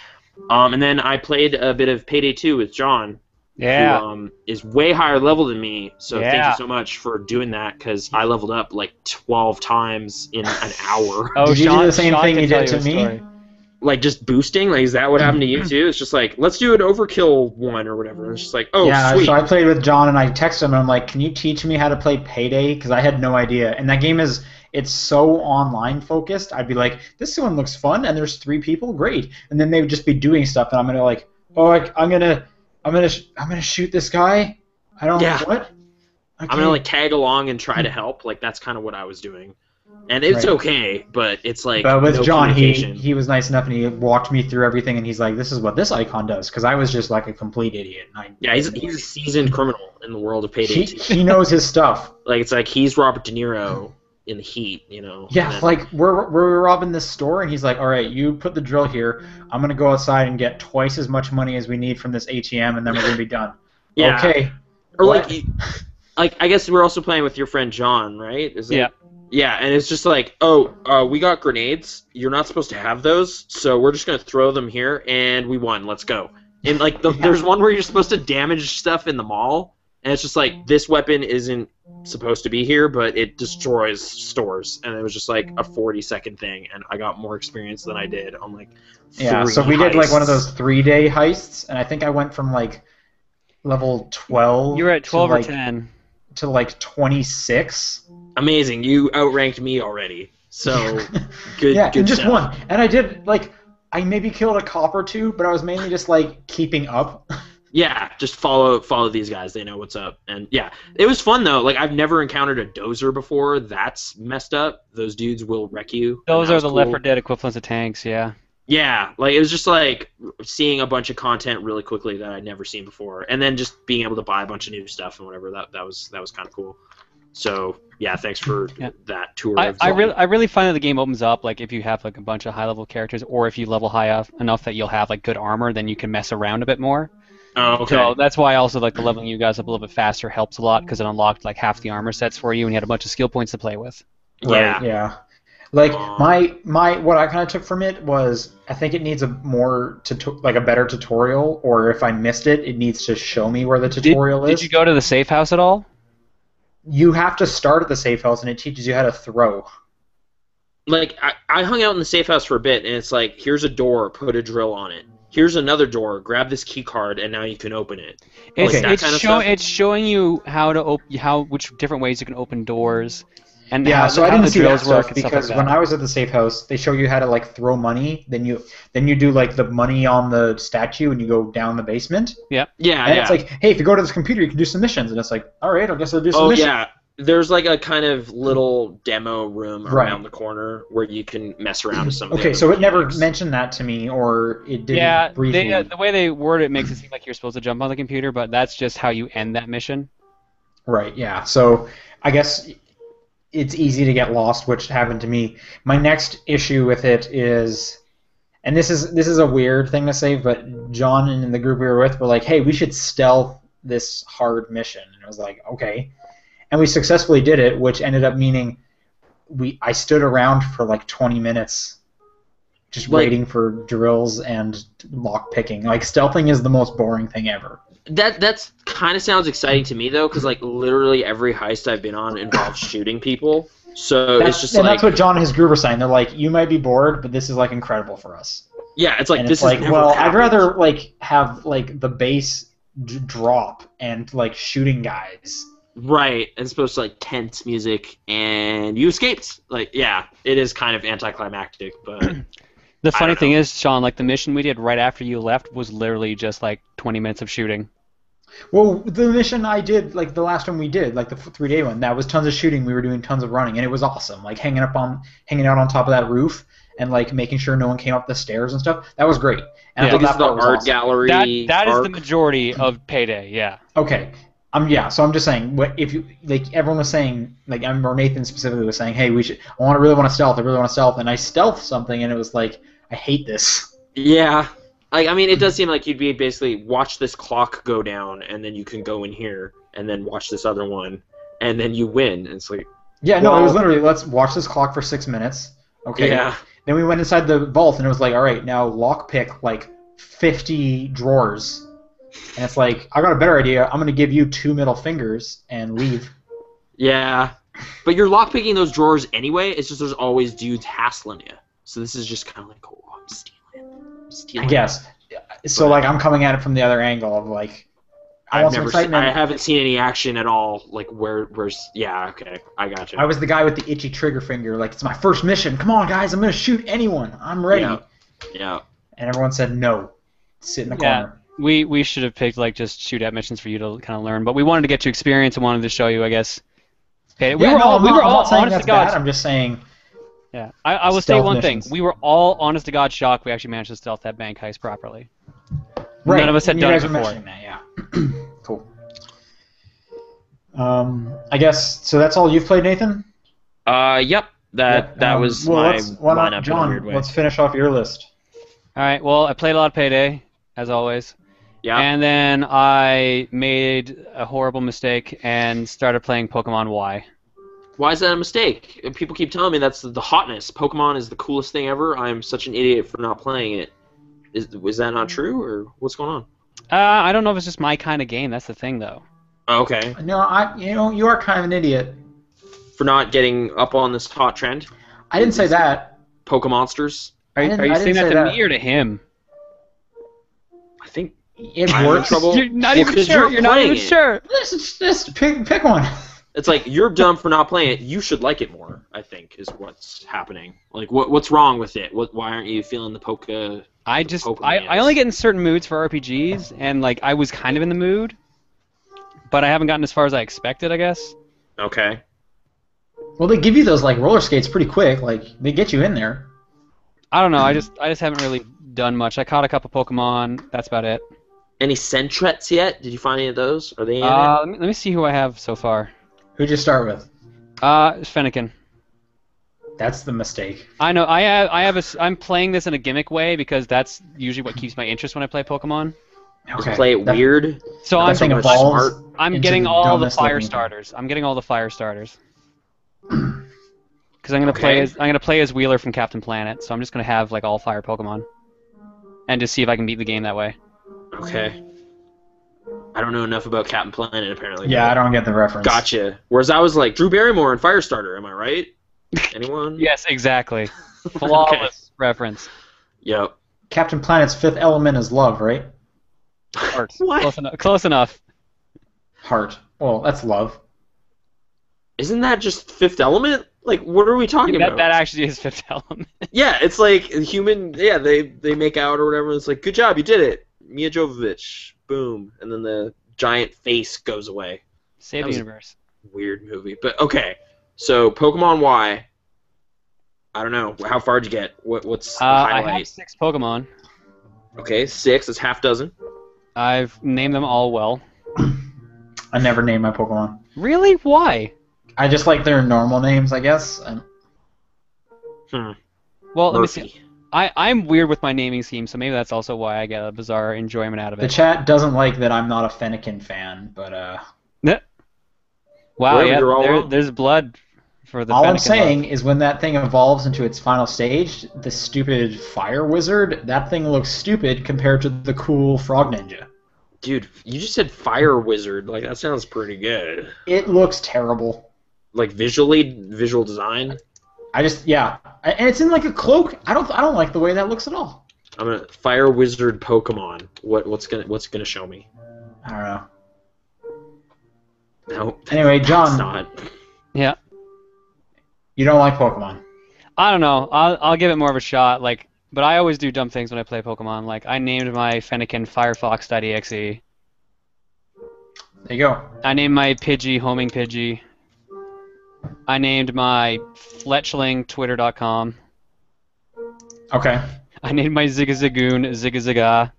And then I played a bit of Payday 2 with John, who is way higher level than me. So thank you so much for doing that because I leveled up like 12 times in an hour. Did you do the same thing you did to me? Like just boosting? Like is that what happened to you too? It's just like let's do an overkill one or whatever. And it's just like sweet. So I played with John and I texted him and I'm like, can you teach me how to play Payday? Because I had no idea. And that game it's so online focused. I'd be like, this one looks fun, and there's 3 people, great. And then they would just be doing stuff, and I'm gonna like, I'm gonna shoot this guy. I don't what? Okay. I'm gonna like tag along and try to help. Like that's kind of what I was doing, and it's okay, but it's like. But with John, he was nice enough, and he walked me through everything, and he's like, this is what this icon does, because I was just like a complete idiot. He's a seasoned criminal in the world of Payday. He knows his stuff. Like it's like he's Robert De Niro in the Heat, you know. Yeah, like we're robbing this store, and he's like, all right, you put the drill here. I'm gonna go outside and get twice as much money as we need from this ATM, and then we're gonna be done. Yeah. Okay. Or like I guess we're also playing with your friend John, right? Yeah, and it's just like, we got grenades. You're not supposed to have those, so we're just gonna throw them here, and we won. Let's go. And like, there's one where you're supposed to damage stuff in the mall, and it's just like this weapon isn't supposed to be here, but it destroys stores, and it was just like a 40-second thing, and I got more experience than I did on like 3 so we did like one of those 3-day heists, and I think I went from like level 12. You were at 12 or 10 to like 26. Amazing, you outranked me already. So good. Yeah, good and just stuff. one, and I did like I maybe killed a cop or 2, but I was mainly just like keeping up. Yeah, just follow these guys. They know what's up. And yeah, it was fun though. Like I've never encountered a dozer before. That's messed up. Those dudes will wreck you. Those are the Left 4 Dead equivalents of tanks, yeah. Yeah, like it was just like seeing a bunch of content really quickly that I'd never seen before, and then just being able to buy a bunch of new stuff and whatever. That was kind of cool. So yeah, thanks for that tour. I really find that the game opens up like if you have like a bunch of high level characters, or if you level high up enough that you'll have like good armor, then you can mess around a bit more. Oh, okay. So that's why also like the leveling you guys up a little bit faster helps a lot because it unlocked like half the armor sets for you and you had a bunch of skill points to play with. Right, yeah. Like my what I kind of took from it was I think it needs a better tutorial, or if I missed it, it needs to show me where the tutorial is. Did you go to the safe house at all? You have to start at the safe house, and it teaches you how to throw. Like I hung out in the safe house for a bit, and it's like here's a door, put a drill on it. here's another door. Grab this key card, and now you can open it. It's Like that it's kind of stuff. it's showing you how to which different ways you can open doors, and Yeah, so I how didn't the see that drills work stuff and stuff because like when that. I was at the safe house, they show you how to like throw money. Then you do like the money on the statue and you go down the basement. Yeah, And yeah. it's like, hey, if you go to this computer, you can do some missions. And it's like, all right, I guess I'll do some Oh missions. yeah. There's like a kind of little demo room Right. around the corner where you can mess around with some of the Okay, other so it never mechanics. mentioned that to me, or it didn't Yeah, briefly. the way they word it makes it seem like you're supposed to jump on the computer, but that's just how you end that mission. Right, yeah. So I guess it's easy to get lost, which happened to me. My next issue with it is, and this is a weird thing to say, but John and the group we were with were like, hey, we should stealth this hard mission. And I was like, okay. And we successfully did it, which ended up meaning I stood around for like 20 minutes just Like- waiting for drills and lock picking. Like, stealthing is the most boring thing ever. That's kind of sounds exciting to me though, because like literally every heist I've been on involves shooting people. So it's just like that's what John and his group were saying. They're like, you might be bored, but this is like incredible for us. yeah, it's like And this it's like, is never well, I'd happened. rather like have like the base drop and like shooting guys. Right, and it's supposed to like tense music, and you escaped. Like, yeah, it is kind of anticlimactic, but The funny don't thing know. is, Sean, like the mission we did right after you left was literally just like 20 minutes of shooting. Well, the mission I did, like the last one we did, like the 3-day one, that was tons of shooting. We were doing tons of running, and it was awesome. Like hanging out on top of that roof and like making sure no one came up the stairs and stuff. That was great. And I Yeah. thought this that is the part was art awesome. gallery. That is the arc. majority of Payday, yeah. Okay. Yeah, so I'm just saying, if you like, everyone was saying, like, I remember Nathan specifically was saying, hey, I really want to stealth, and I stealth something, and it was like, I hate this. Yeah, like I mean, it does seem like you'd be basically watch this clock go down, and then you can go in here, and then watch this other one, and then you win. And it's like, Yeah, no, it Well- was literally, let's watch this clock for 6 minutes. Okay. yeah, Then we went inside the vault, and it was like, all right, now lockpick like 50 drawers. And it's like, I got a better idea. I'm going to give you 2 middle fingers and leave. yeah. But you're lockpicking those drawers anyway. It's just there's always dudes hassling you. So this is just kind of like, oh, I'm stealing. I guess. So, But- like, I'm coming at it from the other angle of, like, I want some excitement. I haven't seen any action at all. Like where's yeah, okay, I got you. I was the guy with the itchy trigger finger. Like, it's my first mission. Come on, guys. I'm going to shoot anyone. I'm ready. Yeah. And everyone said no. Sit in the Yeah. corner. We should have picked like just shoot at missions for you to kind of learn, but we wanted to get you experience and wanted to show you, I guess. Payday. We Yeah, were no, all I'm not saying honest that's to God. bad. I'm just saying. Yeah, I will say Stealth one missions. thing. We were all honest to God shocked we actually managed to stealth that bank heist properly. Right. None of us had you done it guys were before. mentioning that, yeah. Cool. I guess, so that's all you've played, Nathan? Yep. That was well, my why not, lineup in a John, weird way. let's finish off your list. All right. Well, I played a lot of Payday, as always, Yeah. and then I made a horrible mistake and started playing Pokemon Y. Why is that a mistake? People keep telling me that's the hotness. Pokemon is the coolest thing ever. I'm such an idiot for not playing it. Was that not true, or what's going on? I don't know if it's just my kind of game. That's the thing, though. Oh, okay. No, you are kind of an idiot. For not getting up on this hot trend? I didn't say that. Pokemonsters? Are I you didn't saying say that to that. me or to him? I think It I'm in works. trouble. You're not Well, even 'cause sure. You're not playing even it. sure. Just pick one. It's like you're dumb for not playing it. You should like it more. I think is what's happening. Like what's wrong with it? Why aren't you feeling the Pokemon? I only get in certain moods for RPGs, and like I was kind of in the mood, but I haven't gotten as far as I expected, I guess. Okay. Well, they give you those like roller skates pretty quick. Like they get you in there. I don't know. I just haven't really done much. I caught a couple Pokemon. That's about it. Any Sentrets yet? Did you find any of those? Are they in it? Let me see who I have so far. Who'd you start with? Fennekin. That's the mistake. I know. I'm playing this in a gimmick way because that's usually what keeps my interest when I play Pokemon. Just play it That- weird. So That I'm thing so much evolves. smart. I'm into getting the all the dumbest fire looking- starters. I'm getting all the fire starters. Because I'm gonna Okay. play as Wheeler from Captain Planet, so I'm just gonna have like all fire Pokemon, and just see if I can beat the game that way. Okay. I don't know enough about Captain Planet apparently. Yeah, I don't get the reference. Gotcha. Whereas I was like Drew Barrymore and Firestarter. Am I right? Anyone? Yes, exactly. Flawless reference. Yep. Captain Planet's fifth element is love, right? Heart. What? Close enough. Close enough. Heart. Well, that's love. Isn't that just Fifth Element? Like, what are we talking That, about? that actually is fifth element. Yeah, it's like human. Yeah, they make out or whatever. And it's like, good job, you did it, Mia Jovovich. Boom, and then the giant face goes away. Save That the was- universe. Weird movie, but okay. So Pokemon Y. I don't know. How far did you get? What's the I have highlight? 6 Pokemon. Okay, 6. That's half dozen. I've named them all well. I never named my Pokemon. Really? Why? I just like their normal names, I guess. And Well, let me see. Murphy. I'm weird with my naming scheme, so maybe that's also why I get a bizarre enjoyment out of the it. chat doesn't like that I'm not a Fennekin fan, but Wow, Wherever yeah, you're all wrong. there's blood for the all I'm Fennekin saying love. is when that thing evolves into its final stage, the stupid fire wizard, that thing looks stupid compared to the cool frog ninja. Dude, you just said Fire Wizard. Like, that sounds pretty good. It looks terrible. Like, visual design. And it's in like a cloak. I don't like the way that looks at all. I'm gonna Fire Wizard Pokemon. What's gonna show me? I don't know. No. Anyway, It's John, not. Yeah. you don't like Pokemon. I don't know. I'll give it more of a shot. Like, but I always do dumb things when I play Pokemon. Like, I named my Fennekin Firefox.exe. There you go. I named my Pidgey Homing Pidgey. I named my Fletchling Twitter.com. Okay. I named my Zigzagoon Zigzaga.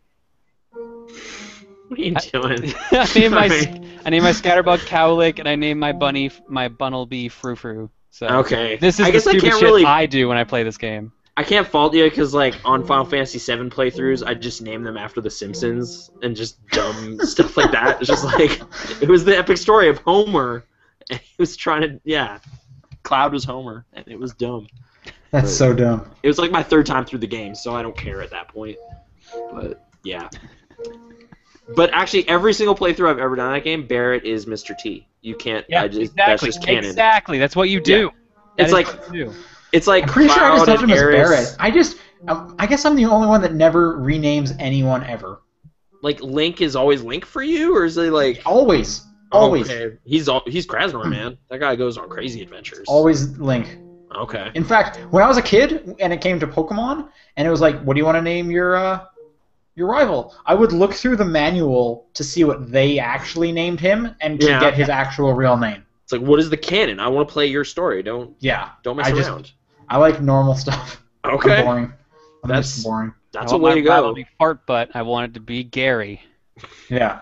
What are you doing? I named my Scatterbug Cowlick, and I named my bunny my Bunnelby Frou Frou. So Okay. this is I the guess I stupid can't shit really. I do when I play this game. I can't fault you because, like, on Final Fantasy VII playthroughs, I just name them after The Simpsons and just dumb stuff like that. It's just like it was the epic story of Homer, and he was trying to Cloud was Homer, and it was dumb. That's so dumb. It was like my third time through the game, so I don't care at that point. But yeah. But actually, every single playthrough I've ever done in that game, Barrett is Mr. T. You can't. That's just canon. Exactly. That's what you do. It's That like is what you do. it's like I'm pretty sure I just Cloud left him and as Aeris. Barrett. I guess I'm the only one that never renames anyone ever. Like Link is always Link for you, or is he like Always. Always. Okay. He's Krasnor, man. That guy goes on crazy adventures. Always Link. Okay. In fact, when I was a kid and it came to Pokemon, and it was like, what do you want to name your rival? I would look through the manual to see what they actually named him and to get his actual real name. It's like, what is the canon? I want to play your story. Don't mess I around. I like normal stuff. Okay. I'm boring. I'm That's- just boring. That's I a want way my to rival go. to be Fart Butt. I want it to be Gary. Yeah.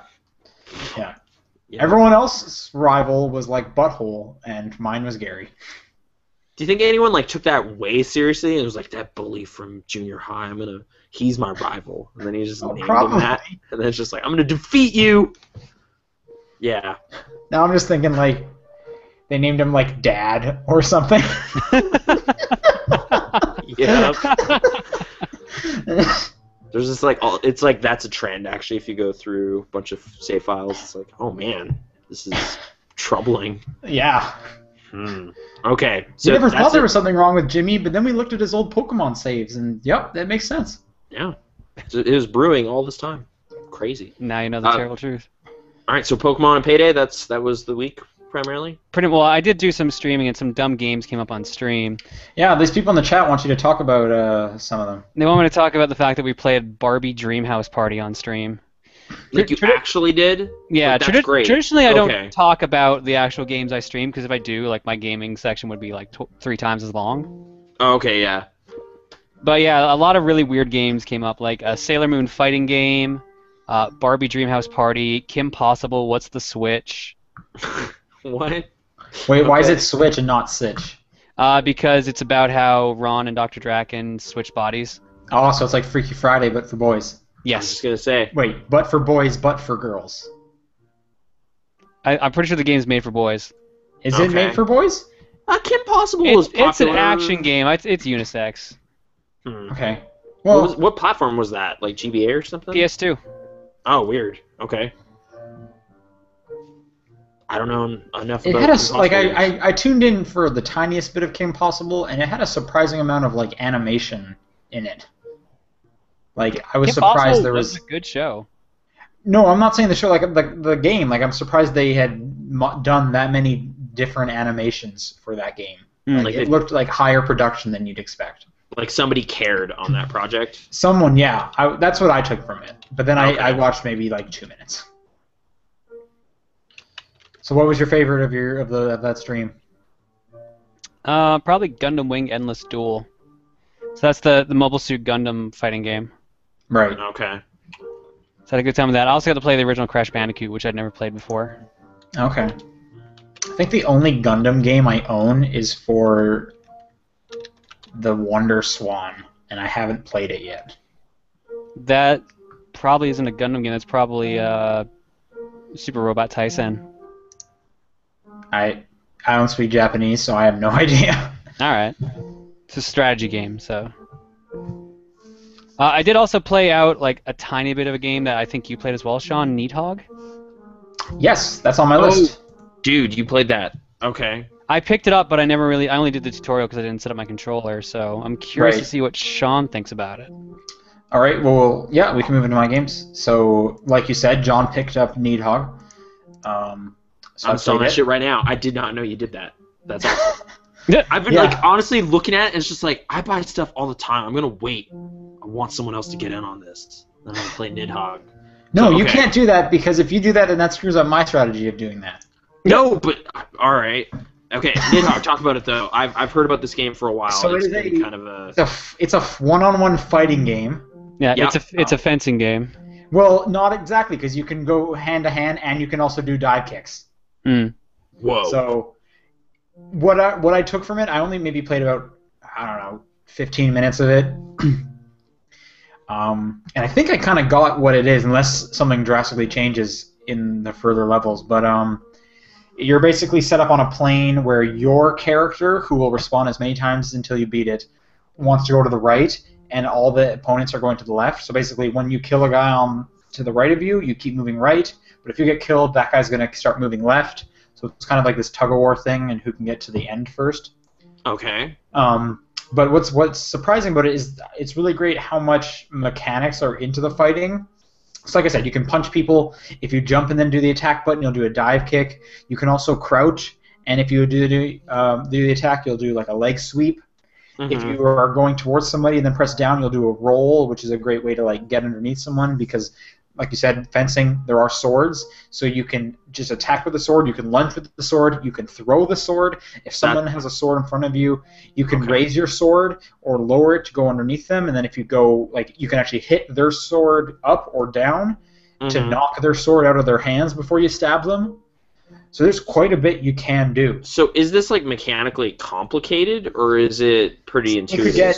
Yeah. Everyone else's rival was like Butthole, and mine was Gary. Do you think anyone like took that way seriously and was like, that bully from junior high, he's my rival, and then he just named him probably. that, and then it's just like, I'm gonna defeat you. Yeah. Now I'm just thinking like they named him like Dad or something. Yeah. There's just like it's like that's a trend actually. If you go through a bunch of save files, it's like, oh man, this is troubling. Yeah. Okay. We So never that's thought there it. was something wrong with Jimmy, but then we looked at his old Pokemon saves, and yep, that makes sense. Yeah. So it was brewing all this time. Crazy. Now you know the terrible truth. All right. So Pokemon and Payday. That was the week primarily. Pretty well. I did do some streaming, and some dumb games came up on stream. Yeah, these people in the chat want you to talk about some of them. They want me to talk about the fact that we played Barbie Dreamhouse Party on stream. Like you actually did. Yeah, Like, that's great. Traditionally, I Okay. don't talk about the actual games I stream because if I do, like my gaming section would be like 3 times as long. Oh, okay. Yeah. But yeah, a lot of really weird games came up, like a Sailor Moon fighting game, Barbie Dreamhouse Party, Kim Possible, What's the Switch? What? Wait, why is Okay. it Switch and not Sitch? Because it's about how Ron and Dr. Draken switch bodies. Oh, so it's like Freaky Friday, but for boys. I was Yes, just gonna say. Wait, but for boys, but for girls. I'm pretty sure the game's made for boys. Is it Okay. made for boys? Kim Possible was popular. It's an action game. It's unisex. Okay. Well, What platform was that? Like GBA or something? PS2. Oh, weird. Okay. I don't know enough it about had a Kim like Possible games. I tuned in for the tiniest bit of Kim Possible, and it had a surprising amount of like animation in it. Like I was Kim surprised Possible there was was. a good show. No, I'm not saying the show, like the game. Like I'm surprised they had done that many different animations for that game. Mm. Like it looked like higher production than you'd expect. Like somebody cared on that project. Someone, yeah, that's what I took from it. But then Okay. I watched maybe like 2 minutes. So what was your favorite of that stream? Probably Gundam Wing Endless Duel. So that's the Mobile Suit Gundam fighting game. Right. Okay. So I had a good time with that. I also got to play the original Crash Bandicoot, which I'd never played before. Okay. I think the only Gundam game I own is for the Wonder Swan, and I haven't played it yet. That probably isn't a Gundam game. That's probably Super Robot Tyson. I don't speak Japanese, so I have no idea. All right. It's a strategy game, so. I did also play out like a tiny bit of a game that I think you played as well, Sean. Nidhogg. Yes, that's on my list. Dude, you played that. Okay. I picked it up, but I only did the tutorial because I didn't set up my controller. So I'm curious to Right. see what Sean thinks about it. All right. Well, yeah, we can move into my games. So, like you said, John picked up Nidhogg. So I'm I selling played that it. shit right now. I did not know you did that. That's awesome. Yeah. I've been Yeah. like honestly looking at it, and it's just like I buy stuff all the time. I'm gonna wait. I want someone else to get in on this. Then I'm gonna play Nidhogg. No, So, you okay. can't do that because if you do that, then that screws up my strategy of doing that. No, but all right. Okay, Nidhogg, talk about it though. I've heard about this game for a while. So it's it is been a- kind of a It's a one-on-one fighting game. Yeah, Yeah. it's a fencing game. Well, not exactly, because you can go hand to hand, and you can also do dive kicks. Mm. whoa. So, what I took from it, I only maybe played about 15 minutes of it, and I think I kind of got what it is, unless something drastically changes in the further levels. But you're basically set up on a plane where your character, who will respawn as many times until you beat it, wants to go to the right, and all the opponents are going to the left. So basically, when you kill a guy to the right of you, you keep moving right. But if you get killed, that guy's going to start moving left. So it's kind of like this tug-of-war thing, and who can get to the end first. Okay. But what's surprising about it is it's really great how much mechanics are into the fighting. So like I said, you can punch people. If you jump and then do the attack button, you'll do a dive kick. You can also crouch, and if you do the attack, you'll do like a leg sweep. Mhm. If you are going towards somebody and then press down, you'll do a roll, which is a great way to like get underneath someone because, like you said, fencing, there are swords, so you can just attack with the sword, you can lunge with the sword, you can throw the sword. If someone has a sword in front of you, you can Okay. raise your sword or lower it to go underneath them, and then if you go, like, you can actually hit their sword up or down to Mhm. knock their sword out of their hands before you stab them. So there's quite a bit you can do. So is this like mechanically complicated or is it pretty intuitive?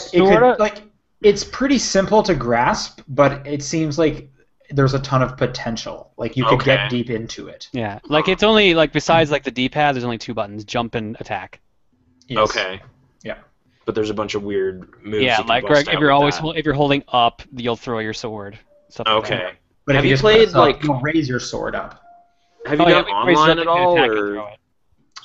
It's pretty simple to grasp, but it seems like there's a ton of potential. Like you could Okay. get deep into it. Yeah, like it's only like besides like the D-pad, there's only 2 buttons: jump and attack. Yes. Okay. Yeah. But there's a bunch of weird moves. Yeah, you can like bust Greg, out if you're with always that. if you're holding up, you'll throw your sword. Stuff like Okay. that. But Have if you just played, press up, like- you'll raise your sword up. Have you Oh, yeah, done raise it online up at and all? attack and Or... throw it.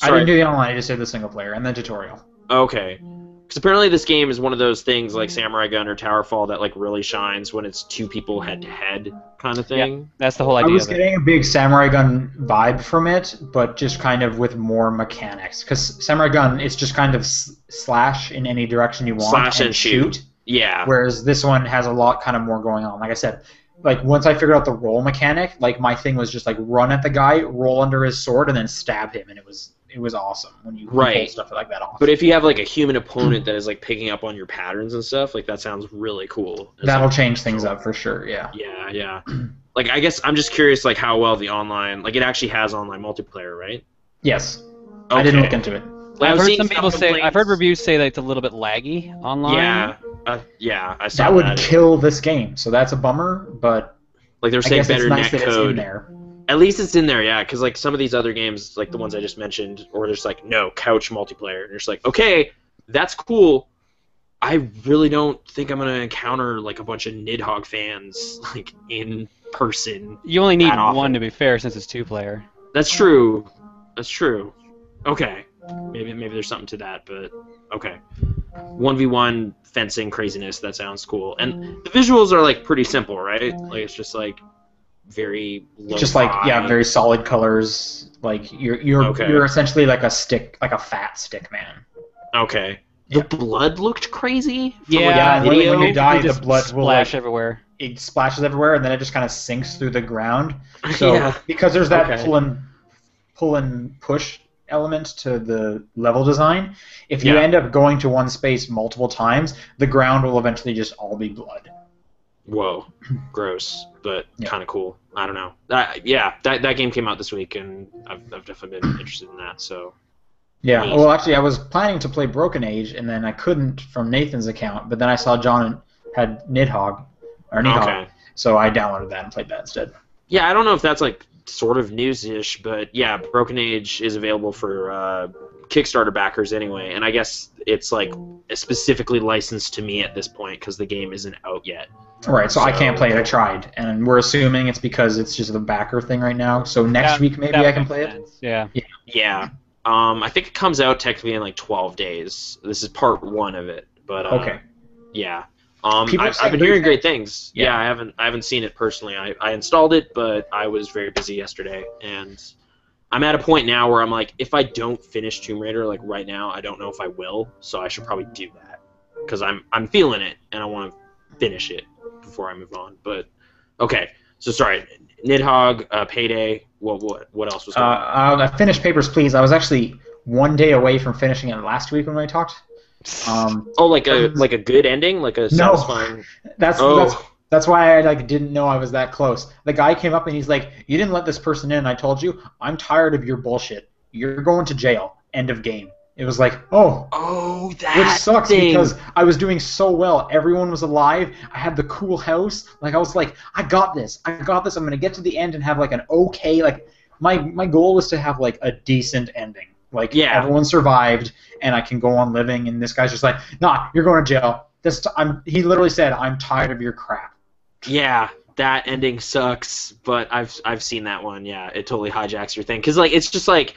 I Sorry. didn't do the online. I just did the single player and the tutorial. Okay. Because apparently this game is one of those things like Samurai Gun or Towerfall that like really shines when it's 2 people head to head kind of thing. That's the whole I idea was of it. getting a big Samurai Gun vibe from it, but just kind of with more mechanics. Because Samurai Gun, it's just kind of slash in any direction you want Slash and shoot. Yeah. Whereas this one has a lot kind of more going on. Like I said, like once I figured out the roll mechanic, like my thing was just like run at the guy, roll under his sword, and then stab him, and it was awesome when you pull Right. stuff like that off. But if you have like a human opponent that is like picking up on your patterns and stuff, like that sounds really cool. It's That'll like- change things up for sure. Yeah. Yeah, yeah. Like I guess I'm just curious like how well the online like it actually has online multiplayer, right? Yes. I didn't Okay. look into it. Like, I I've was heard seeing some people say. complaints- I've heard reviews say that it's a little bit laggy online. Yeah, yeah, I saw That would that. kill this game, so that's a bummer. But Like they're I saying guess it's better nice net that it's in code. there. At least it's in there, yeah. Because like some of these other games, like the ones I just mentioned, or there's like no couch multiplayer, and you're just like, okay, that's cool. I really don't think I'm gonna encounter like a bunch of Nidhogg fans like in person. You only need That often. one to be fair, since it's 2-player. That's true. That's true. Okay. Maybe there's something to that, but okay. 1v1 fencing craziness. That sounds cool. And the visuals are like pretty simple, right? Like it's just like very low. Just like very solid colors. Like you're essentially like a stick, like a fat stick man. Okay. The blood looked crazy. Yeah, like when you die, the blood will splash everywhere. It splashes everywhere, and then it just kind of sinks through the ground. So because there's that pull and push element to the level design, if you end up going to one space multiple times, the ground will eventually just all be blood. Whoa, gross, but kind of cool. I don't know. That game came out this week, and I've definitely been interested in that. So. Yeah, well, actually, I was planning to play Broken Age, and then I couldn't from Nathan's account, but then I saw John had Nidhogg, so I downloaded that and played that instead. Yeah, I don't know if that's like sort of news-ish, but yeah, Broken Age is available for Kickstarter backers anyway, and I guess it's like specifically licensed to me at this point because the game isn't out yet. Right, so I can't play it. I tried, and we're assuming it's because it's just the backer thing right now. So next week maybe I can play it. Yeah. I think it comes out technically in like 12 days. This is part 1 of it, but okay. Yeah. I've been hearing great things. Yeah, I haven't seen it personally. I installed it, but I was very busy yesterday, and I'm at a point now where I'm like, if I don't finish Tomb Raider like right now, I don't know if I will. So I should probably do that because I'm feeling it and I want to finish it before I move on. But okay, so sorry, Nidhogg, Payday. What else was going on? I finished Papers, Please. I was actually 1 day away from finishing it last week when we talked. Like a good ending, like a satisfying. That's why I didn't know I was that close. The guy came up and he's like, "You didn't let this person in. I told you. I'm tired of your bullshit. You're going to jail. End of game." It was like, that which sucks thing. because I was doing so well. Everyone was alive. I had the cool house. Like I was like, I got this. I'm gonna get to the end and have like an okay. Like my goal was to have like a decent ending. Like everyone survived and I can go on living. And this guy's just like, nah, you're going to jail. He literally said, "I'm tired of your crap." Yeah, that ending sucks. But I've seen that one. Yeah, it totally hijacks your thing because like it's just like.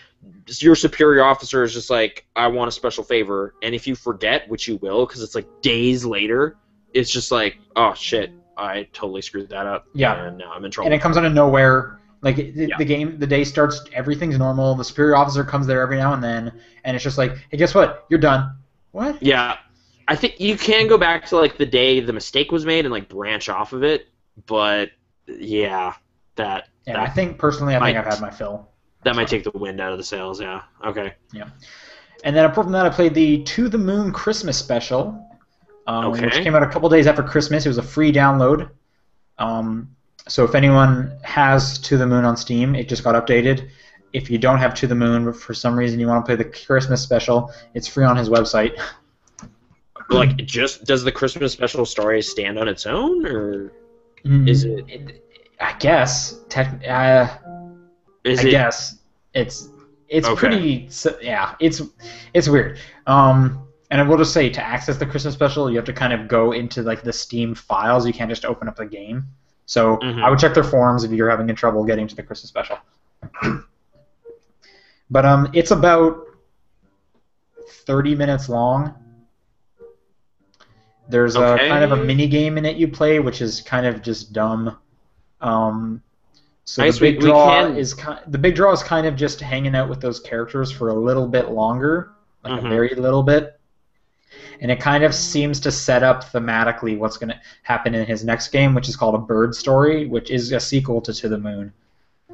Your superior officer is just like, I want a special favor, and if you forget, which you will, because it's like days later, it's just like, oh shit, I totally screwed that up. Yeah, and now I'm in trouble. And it comes out of nowhere. Like the day starts, everything's normal. The superior officer comes there every now and then, and it's just like, hey, guess what? You're done. What? Yeah, I think you can go back to like the day the mistake was made and like branch off of it, but yeah, that. I think personally, I think I've had my fill. That might take the wind out of the sails, yeah. Okay. Yeah. And then apart from that, I played the To the Moon Christmas special, which came out a couple days after Christmas. It was a free download. So if anyone has To the Moon on Steam, it just got updated. If you don't have To the Moon, but for some reason you want to play the Christmas special, it's free on his website. Like, does the Christmas special story stand on its own, or is it? I guess. I guess it's pretty it's weird. And I will just say to access the Christmas special, you have to kind of go into like the Steam files. You can't just open up the game. So I would check their forums if you're having trouble getting to the Christmas special. But it's about 30 minutes long. There's a kind of a mini game in it you play, which is kind of just dumb. So the big draw is kind of just hanging out with those characters for a little bit longer, like a very little bit, and it kind of seems to set up thematically what's going to happen in his next game, which is called A Bird Story, which is a sequel to the Moon.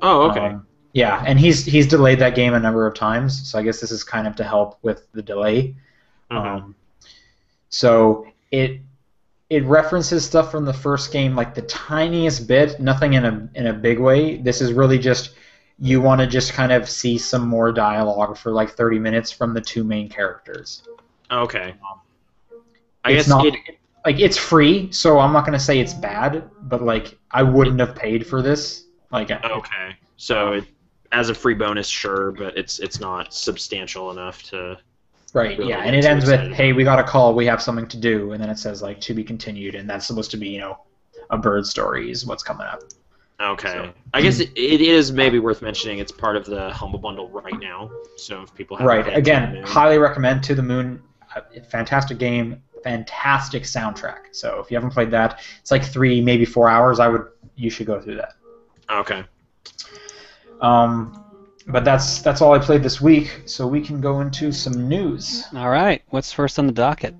Oh, okay. Yeah, and he's delayed that game a number of times, so I guess this is kind of to help with the delay. So it references stuff from the first game, like the tiniest bit, nothing in a big way. This is really just you want to just kind of see some more dialogue for like 30 minutes from the two main characters. Okay. It's free, so I'm not gonna say it's bad, but like I wouldn't have paid for this. Okay. So as a free bonus, sure, but it's not substantial enough to. Right, really and it ends with, hey, we got a call, we have something to do, and then it says, like, to be continued, and that's supposed to be, A Bird Story is what's coming up. Okay. So, I guess it is maybe worth mentioning it's part of the Humble Bundle right now, so if people have again, highly recommend To the Moon. fantastic game, fantastic soundtrack. So if you haven't played that, it's like 3, maybe 4 hours. You should go through that. Okay. But that's all I played this week. So we can go into some news. All right. What's first on the docket?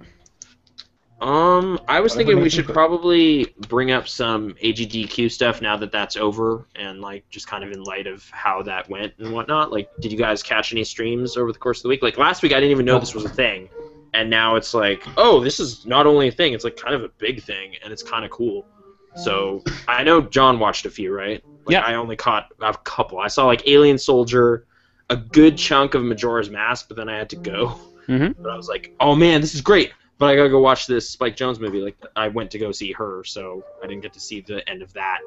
I was thinking we makes should input. probably bring up some AGDQ stuff now that that's over, and like just kind of in light of how that went and whatnot. Like, did you guys catch any streams over the course of the week? Like last week, I didn't even know this was a thing, and now it's like, oh, this is not only a thing; it's like kind of a big thing, and it's kind of cool. So I know John watched a few, right? Like, Yeah. I only caught a couple. I saw like Alien Soldier, a good chunk of Majora's Mask, but then I had to go. Mm-hmm. But I was like, oh man, this is great. But I gotta go watch this Spike Jonze movie. Like I went to go see her, so I didn't get to see the end of that.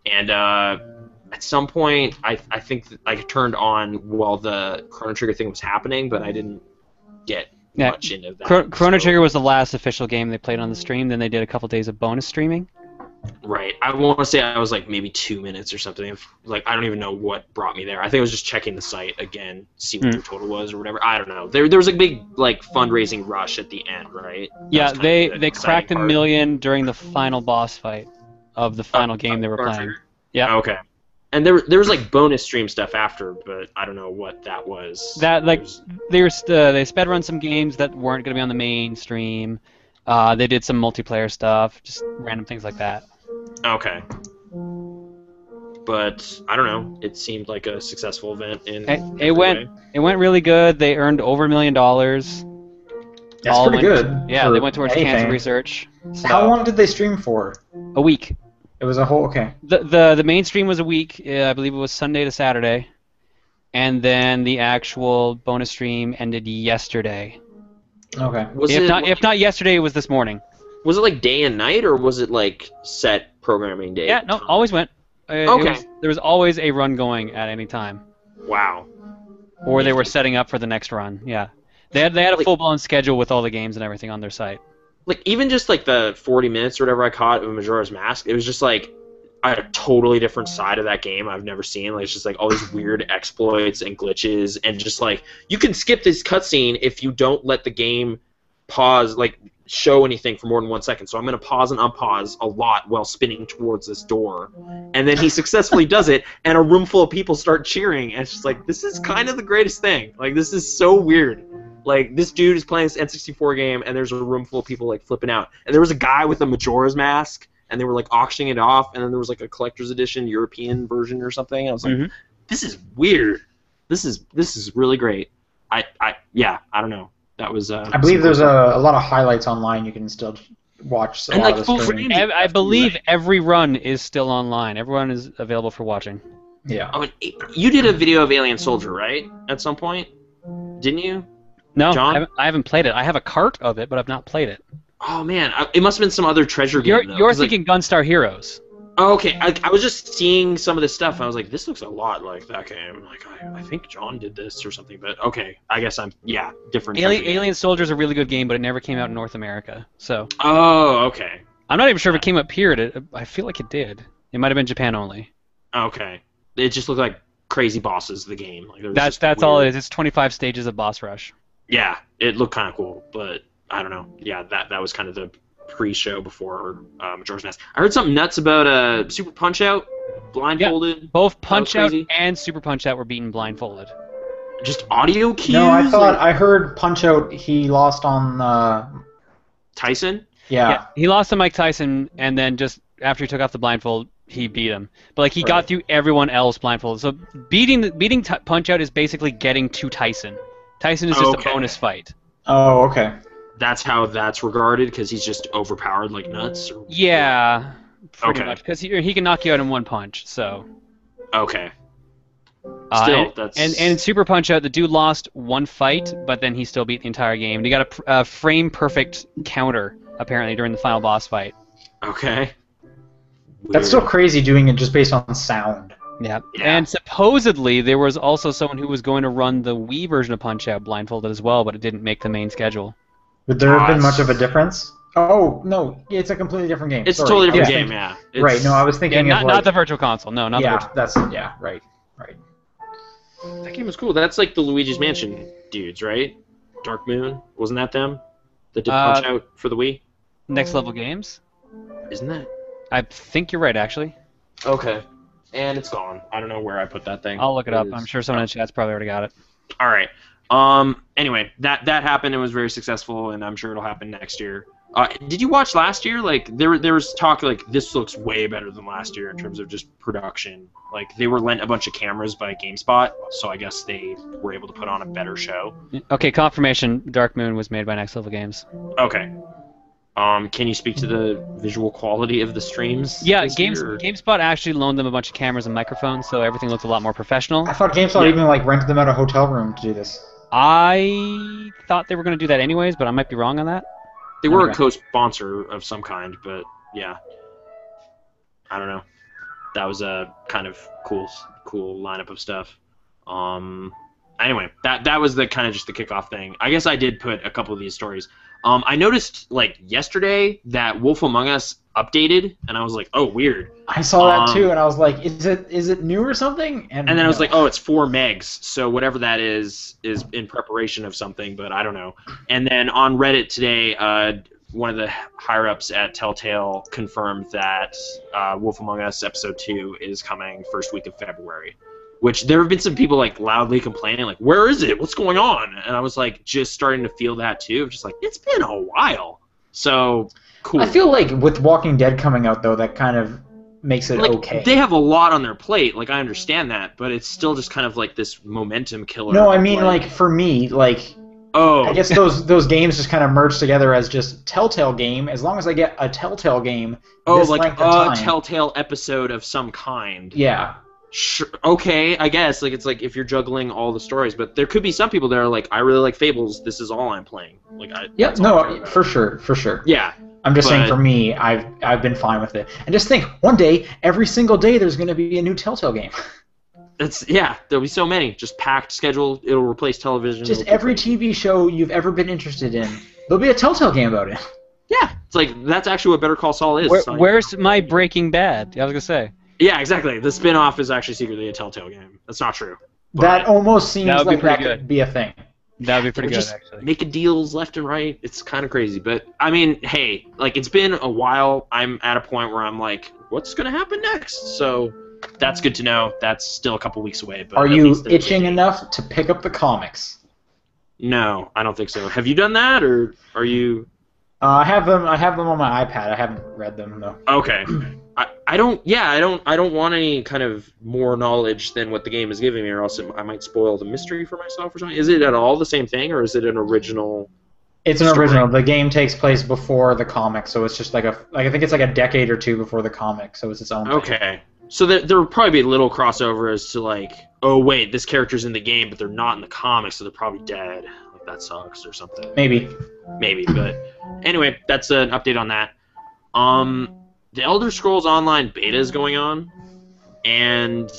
And at some point, I think that I turned on while the Chrono Trigger thing was happening, but I didn't get much into that. Chrono so- Trigger was the last official game they played on the stream. Then they did a couple days of bonus streaming. Right. I want to say I was like maybe 2 minutes or something. Like I don't even know what brought me there. I think I was just checking the site again, see what their total was or whatever. I don't know. There was a big like fundraising rush at the end, right? Yeah, That was kind of the they exciting cracked a part. million during the final boss fight of the final game they were Chrono playing. Trigger? Yeah. Okay. And there was like bonus stream stuff after, but I don't know what that was. That like they sped run some games that weren't going to be on the main stream. They did some multiplayer stuff, just random things like that. Okay. But I don't know. It seemed like a successful event in every way. It went really good. They earned over $1 million. That's All pretty went- good. Yeah, for they went towards cancer anything. research. So, How long did they stream for? a week. It was a whole okay. The main stream was a week. I believe it was Sunday to Saturday, and then the actual bonus stream ended yesterday. Okay. If not yesterday, it was this morning. Was it like day and night, or was it like set programming day? Yeah, no, time? always went. Okay. There was always a run going at any time, Wow. or they were setting up for the next run. Yeah, they had a Like- full-blown schedule with all the games and everything on their site. Like even just like the 40 minutes or whatever I caught of Majora's Mask, it was just like a totally different side of that game I've never seen. Like it's just like all these weird exploits and glitches, and just like you can skip this cutscene if you don't let the game pause, like show anything for more than 1 second. So I'm gonna pause and unpause a lot while spinning towards this door, and then he successfully does it, and a room full of people start cheering, and it's just like this is kind of the greatest thing. Like this is so weird. Like this dude is playing this N64 game, and there's a room full of people like flipping out, and there was a guy with a Majora's Mask, and they were like auctioning it off, and then there was like a collector's edition European version or something. And I was like, Mhm. this is weird. This is really great. I don't know. That was. I believe there's a lot of highlights online you can still watch. And, a lot like, of the full streaming. frame. I believe every run is still online. Everyone is available for watching. Yeah. Oh, and you did a video of Alien Soldier, right? At some point, didn't you? No, John? I haven't played it. I have a cart of it, but I've not played it. Oh man, it must have been some other treasure game. though, You're 'cause, like, thinking Gunstar Heroes. oh, okay, I was just seeing some of this stuff, and I was like, this looks a lot like that game. Like, I think John did this or something, but okay, I guess different. treasure game. Alien Soldier is a really good game, but it never came out in North America. So Oh, okay, I'm not even sure if it came up here. I feel like it did. It might have been Japan only. okay. It just looked like crazy bosses. The game. Like, there was just That's all it weird- is. It's 25 stages of boss rush. Yeah, it looked kind of cool, but I don't know. Yeah, that was kind of the pre-show before Majora's Mask. I heard something nuts about Super Punch Out, blindfolded. Both Punch Out crazy. and Super Punch Out were beaten blindfolded. Just audio cues. No, I thought like I heard Punch Out. He lost on. Tyson. Yeah. He lost to Mike Tyson, and then just after he took off the blindfold, he beat him. But like he got Right. through everyone else blindfolded. So beating Punch Out is basically getting to Tyson. Tyson is just Okay. a bonus fight. Oh, okay. That's how that's regarded, because he's just overpowered like nuts. Or... Yeah, pretty Okay. much, because he can knock you out in one punch. So. Okay. Still, And, that's and in Super Punch Out, the dude lost one fight, but then he still beat the entire game. And he got a frame perfect counter apparently during the final boss fight. okay. That's still Weird. crazy doing it just based on sound. Yeah. Yeah. And supposedly there was also someone who was going to run the Wii version of Punch Out blindfolded as well, but it didn't make the main schedule. Would there have been Gosh. much of a difference? Oh no, it's a completely different game. It's Sorry. a totally different Yeah. game. Yeah. It's- Right. No, I was Yeah, thinking not, of like, not the Virtual Console. No, not the yeah, Virtual. that's yeah, right. That game was cool. That's like the Luigi's Mansion dudes, right? Dark Moon? Wasn't that them that did Uh, Punch Out for the Wii? Next Level Games. Isn't that? I think you're right, actually. Okay. And it's gone. I don't know where I put that thing. I'll look it up. is- I'm sure someone in the chat's probably already got it. All right. Anyway, that happened and was very successful, and I'm sure it'll happen next year. Did you watch last year? Like there was talk like this looks way better than last year in terms of just production. Like they were lent a bunch of cameras by GameSpot, so I guess they were able to put on a better show. Okay, confirmation. Dark Moon was made by Next Level Games. Okay. Can you speak to the visual quality of the streams? Yeah, this year, or- GameSpot actually loaned them a bunch of cameras and microphones, so everything looked a lot more professional. I thought GameStop even like rented them out a hotel room to do this. I thought they were going to do that anyways, but I might be wrong on that. They were a Okay. co-sponsor of some kind, but yeah. I don't know. That was a kind of cool lineup of stuff. Anyway, that was the kind of just the kickoff thing. I guess I did put a couple of these stories. I noticed like yesterday that Wolf Among Us updated, and I was like, oh, weird. I saw that too, and I was like, is it new or something? And then I was like, oh, it's 4 megs, so whatever that is in preparation of something, but I don't know. And then on Reddit today, one of the higher-ups at Telltale confirmed that Wolf Among Us Episode 2 is coming first week of February. Which there have been some people like loudly complaining, like, where is it? What's going on? And I was like, just starting to feel that too. Just like, it's been a while. So, cool. I feel like with Walking Dead coming out, though, that kind of makes it like, okay. They have a lot on their plate. Like, I understand that, but it's still just kind of like this momentum killer. No, I mean, like, for me, like, oh, I guess those games just kind of merge together as just Telltale game. As long as I get a Telltale game, this like length of a time. Telltale episode of some kind. Yeah. Sure, okay, I guess. Like, it's like if you're juggling all the stories, but there could be some people that are like, I really like Fables. This is all I'm playing. Like, Yeah, that's all I care no, about. for sure. Yeah. I'm just saying But- for me, I've been fine with it. And just think, one day, every single day, there's going to be a new Telltale game. There'll be so many. Just packed schedule. It'll replace television. Just It'll be every crazy. TV show you've ever been interested in, there'll be a Telltale game about it. Yeah, it's like that's actually what Better Call Saul is. It's not- Where's my Breaking Bad? I was going to say. Yeah, exactly. The spin-off is actually secretly a Telltale game. That's not true. That almost seems That would be like that pretty good. could be a thing. That would be pretty They're good, just actually. making deals left and right. It's kind of crazy, but I mean, hey, like it's been a while. I'm at a point where I'm like, what's gonna happen next? So that's good to know. That's still a couple weeks away. But Are at you least there's- itching enough to pick up the comics? No, I don't think so. Have you done that, or are you? I have them on my iPad. I haven't read them though. Okay. I don't. Yeah, I don't want any kind of more knowledge than what the game is giving me, or else I might spoil the mystery for myself or something. Is it at all the same thing, or is it an original? It's an Story. original. The game takes place before the comic, so it's just like I think it's like a decade or two before the comic, so it's its own thing. Okay. So there will probably be a little crossover as to like, oh wait, this character's in the game, but they're not in the comics, so they're probably dead. Like that sucks or something. Maybe. Maybe, but anyway, that's an update on that. The Elder Scrolls Online beta is going on, and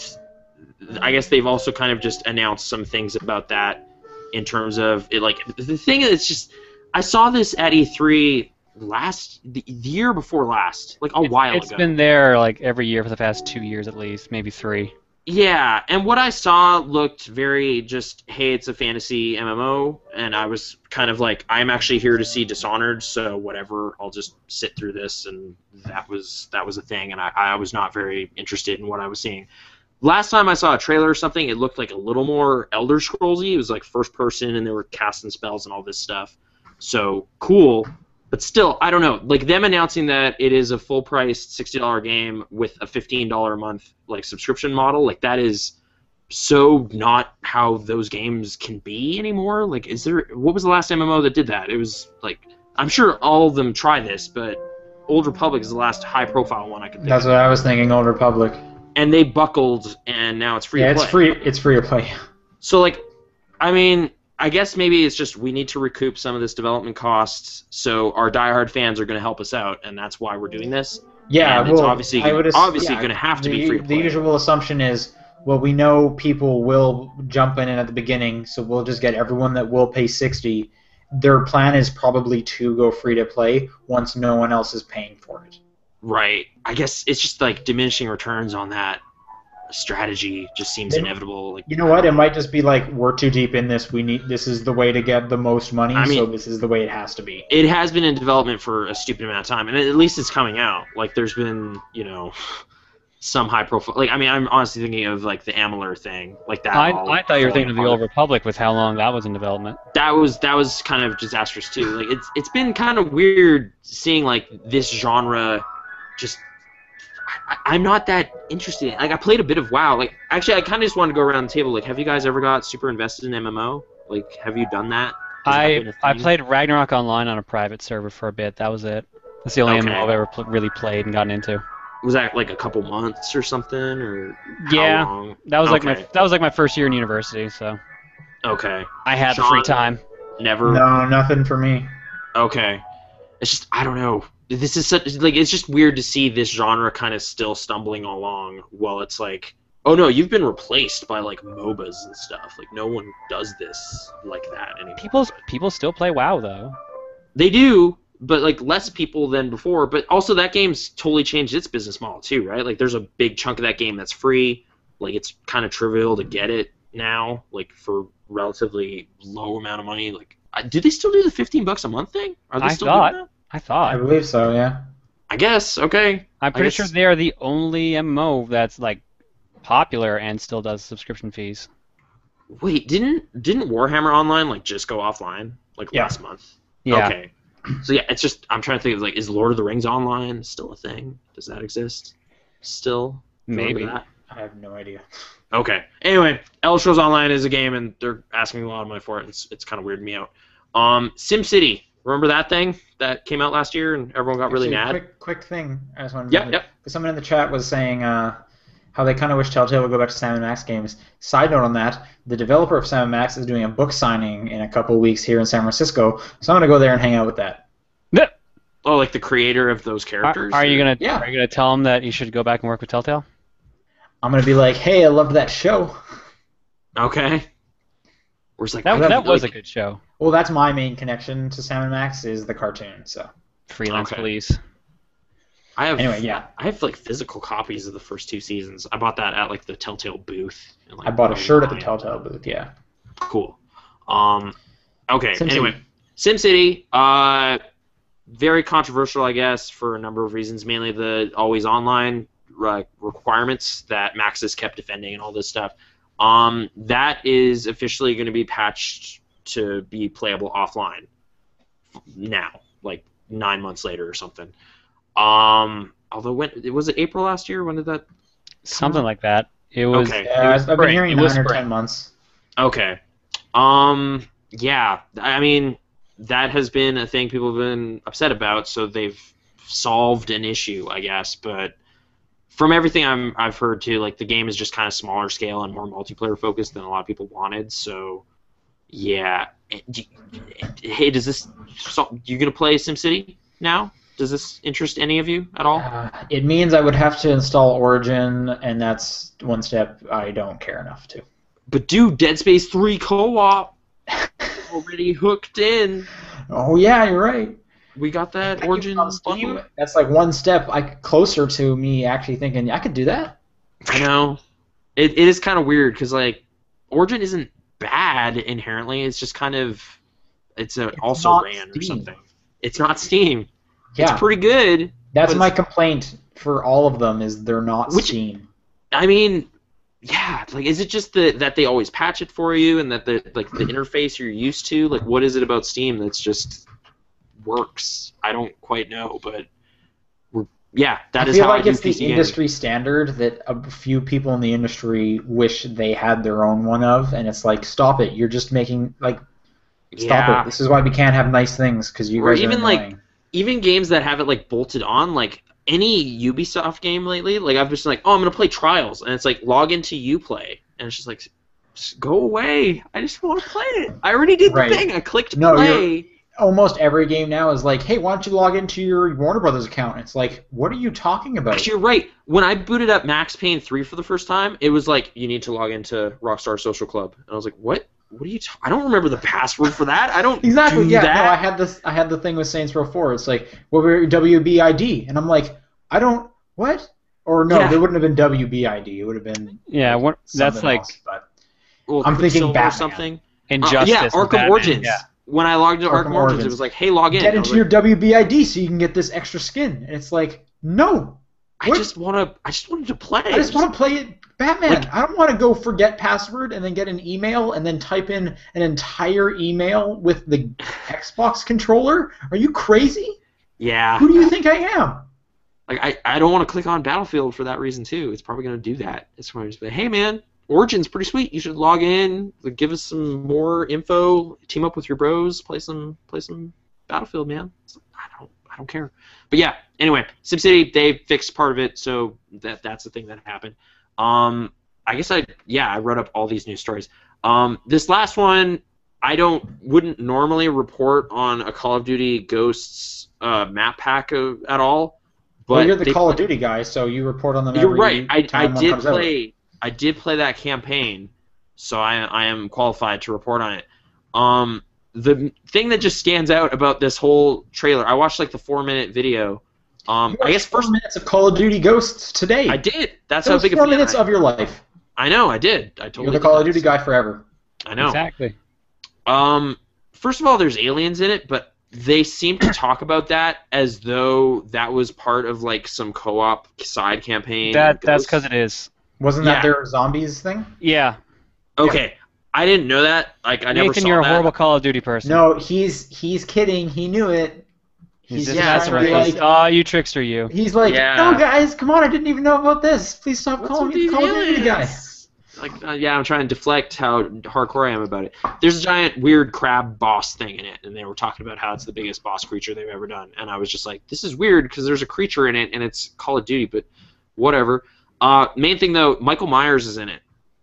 I guess they've also kind of just announced some things about that in terms of it. Like the thing is just, I saw this at E3 the year before last, like a while It's ago. been there like every year for the past 2 years at least, maybe 3. Yeah, and what I saw looked very just, hey, it's a fantasy MMO, and I was kind of like, I'm actually here to see Dishonored, so whatever, I'll just sit through this, and that was a thing, and I was not very interested in what I was seeing. Last time I saw a trailer or something, it looked like a little more Elder Scrollsy. It was like first person, and they were casting spells and all this stuff. So cool. But still, I don't know. Like them announcing that it is a full-priced $60 game with a $15 a month like subscription model, like that is so not how those games can be anymore. Like, what was the last MMO that did that? It was like, I'm sure all of them try this, but Old Republic is the last high-profile one I could think That's of. what I was thinking. Old Republic. And they buckled, and now it's free Yeah, to it's play. free. It's free to play. So like, I mean, I guess maybe it's just we need to recoup some of this development costs, so our diehard fans are going to help us out, and that's why we're doing this. Yeah, And it's well, obviously I would going to have to be free to The play. usual assumption is, well, we know people will jump in at the beginning, so we'll just get everyone that will pay $60. Their plan is probably to go free to play once no one else is paying for it. Right. I guess it's just like diminishing returns on that. strategy just seems inevitable. Like, you know what? It might just be like, we're too deep in this. This is the way to get the most money, so this is the way it has to be. It has been in development for a stupid amount of time, and at least it's coming out. Like, there's been, some high profile. Like, I mean, I'm honestly thinking of like the Amalur thing, like that. I thought you were thinking of the Old Republic with how long that was in development. That was kind of disastrous too. Like, it's been kind of weird seeing like this genre just. I'm not that interested in. Like, I played a bit of WoW. Like, actually, I kind of just wanted to go around the table. Like, have you guys ever got super invested in MMO? Like, have you done that? I played Ragnarok Online on a private server for a bit. That was it. That's the only MMO I've ever really played and gotten into. Was that like a couple months or something, or yeah? How long? That was like my first year in university. So. Okay. I had the free time. Never. No, nothing for me. Okay. It's just, I don't know. This is such, like, it's just weird to see this genre kind of still stumbling along while it's like, oh no, you've been replaced by like MOBAs and stuff. Like, no one does this like that anymore. People still play WoW though. They do, but like less people than before. But also that game's totally changed its business model too, right? Like, there's a big chunk of that game that's free. Like, it's kind of trivial to get it now, like for relatively low amount of money. Like, do they still do the $15 a month thing? Are they still doing that? I believe so, yeah. I guess, okay. I'm pretty sure they are the only MMO that's like popular and still does subscription fees. Wait, didn't Warhammer Online like just go offline last month? Yeah. Okay. So yeah, it's just, I'm trying to think of like, is Lord of the Rings Online still a thing? Does that exist? Still? Maybe. I have no idea. Okay. Anyway, Elder Scrolls Online is a game, and they're asking me a lot of money for it. And it's kind of weirding me out. SimCity. Remember that thing that came out last year and everyone got really mad? Quick thing. I just wanted to Yep. Someone in the chat was saying how they kind of wish Telltale would go back to Sam & Max games. Side note on that, the developer of Sam & Max is doing a book signing in a couple weeks here in San Francisco, so I'm going to go there and hang out with that. Yep. Oh, like the creator of those characters? Are you gonna tell him that you should go back and work with Telltale? I'm going to be like, hey, I loved that show. Okay. Where's like that was a good show. Well, that's my main connection to Sam & Max is the cartoon. So Freelance Police. I have like physical copies of the first 2 seasons. I bought that at like the Telltale booth. I bought a shirt at the Telltale booth. Yeah. Cool. Okay. Anyway, SimCity. Very controversial, I guess, for a number of reasons. Mainly the always online requirements that Max has kept defending and all this stuff. That is officially going to be patched to be playable offline now, like 9 months later or something. Although was it April last year? When did that? Something like that. It was. Okay. Yeah, I've been hearing 9 or 10 months. Okay. Yeah. I mean, that has been a thing people have been upset about, so they've solved an issue, I guess. But from everything I've heard too, like the game is just kind of smaller scale and more multiplayer focused than a lot of people wanted. So, yeah. Hey, you gonna play SimCity now? Does this interest any of you at all? It means I would have to install Origin, and that's one step I don't care enough to. But dude, Dead Space 3 co-op already hooked in. Oh yeah, you're right. We got that Origin bundle. That's like one step closer to me actually thinking I could do that. I know. It is kind of weird because like Origin isn't bad inherently. It's just kind of it's also ran or something. It's not Steam. Yeah. It's pretty good. That's my complaint for all of them is they're not Steam. I mean, yeah, like is it just that they always patch it for you and that the interface you're used to? Like what is it about Steam that's just works? I don't quite know, but that is how I do PC gaming. I feel like it's the industry standard that a few people in the industry wish they had their own one of, and it's like, stop it! You're just making stop it! This is why we can't have nice things because you guys are annoying. Even games that have it like bolted on, like any Ubisoft game lately, like I've just like, oh, I'm gonna play Trials, and it's like log into Uplay, and it's just like, just go away! I just want to play it. I already did the thing. I clicked play. Almost every game now is like, hey, why don't you log into your Warner Brothers account? It's like, what are you talking about? Actually, you're right. When I booted up Max Payne 3 for the first time, it was like, you need to log into Rockstar Social Club, and I was like, what? What are you? I don't remember the password for that. I don't exactly. Do yeah, that. No, I had the thing with Saints Row 4. It's like, what were your WB ID? And I'm like, I don't. What? Or no, Yeah. there wouldn't have been WBID. It would have been Yeah, what that's something like else. But Well, I'm thinking Quicksilver or Batman. something. Injustice. Yeah, and Arkham Batman. Origins. Yeah. When I logged into Arkham Arkham Origins, it Origins. was like, hey, log in. Get I was into your like, WBID so you can get this extra skin. And it's like, no. I just wanted to play. I just want to play it Batman. Like- I don't want to go forget password and then get an email and then type in an entire email with the Xbox controller. Are you crazy? Yeah. Who do you think I am? Like I don't want to click on Battlefield for that reason too. It's probably going to do that. It's going to just be, hey man, Origin's pretty sweet. You should log in, like, give us some more info, team up with your bros, play some Battlefield, man. I don't care. But yeah, anyway, SimCity, they fixed part of it, so that's the thing that happened. I guess I wrote up all these news stories. This last one, wouldn't normally report on a Call of Duty Ghosts map pack at all. But Well, you're the Call of Duty guy, so you report on them You're every right. I time one did comes out. I did play that campaign, so I am qualified to report on it. The thing that just stands out about this whole trailer, I watched like the 4-minute video. I guess 4 minutes of Call of Duty Ghosts today. I did. That's That how was big a 4 fan minutes I am. of your life. I know. I did. I totally. You're the did Call of that. Duty guy forever. I know. Exactly. First of all, there's aliens in it, but they seem to talk about that as though that was part of like some co-op side campaign. That's Ghosts. because it is. Wasn't Yeah. that their zombies thing? Yeah. Okay, I didn't know that. Like I never Nathan, saw you're a that. horrible Call of Duty person. No, he's kidding. He knew it. He's He's just yeah, trying messing to with be us. like, Oh, you trickster, you. he's like, Yeah. no guys, come on, I didn't even know about this. Please stop What's calling with me the these Call of Duty guy. aliens? Like, yeah, I'm trying to deflect how hardcore I am about it. There's a giant weird crab boss thing in it, and they were talking about how it's the biggest boss creature they've ever done. And I was just like, this is weird because there's a creature in it, and it's Call of Duty, but whatever. Main thing though, Michael Myers is in it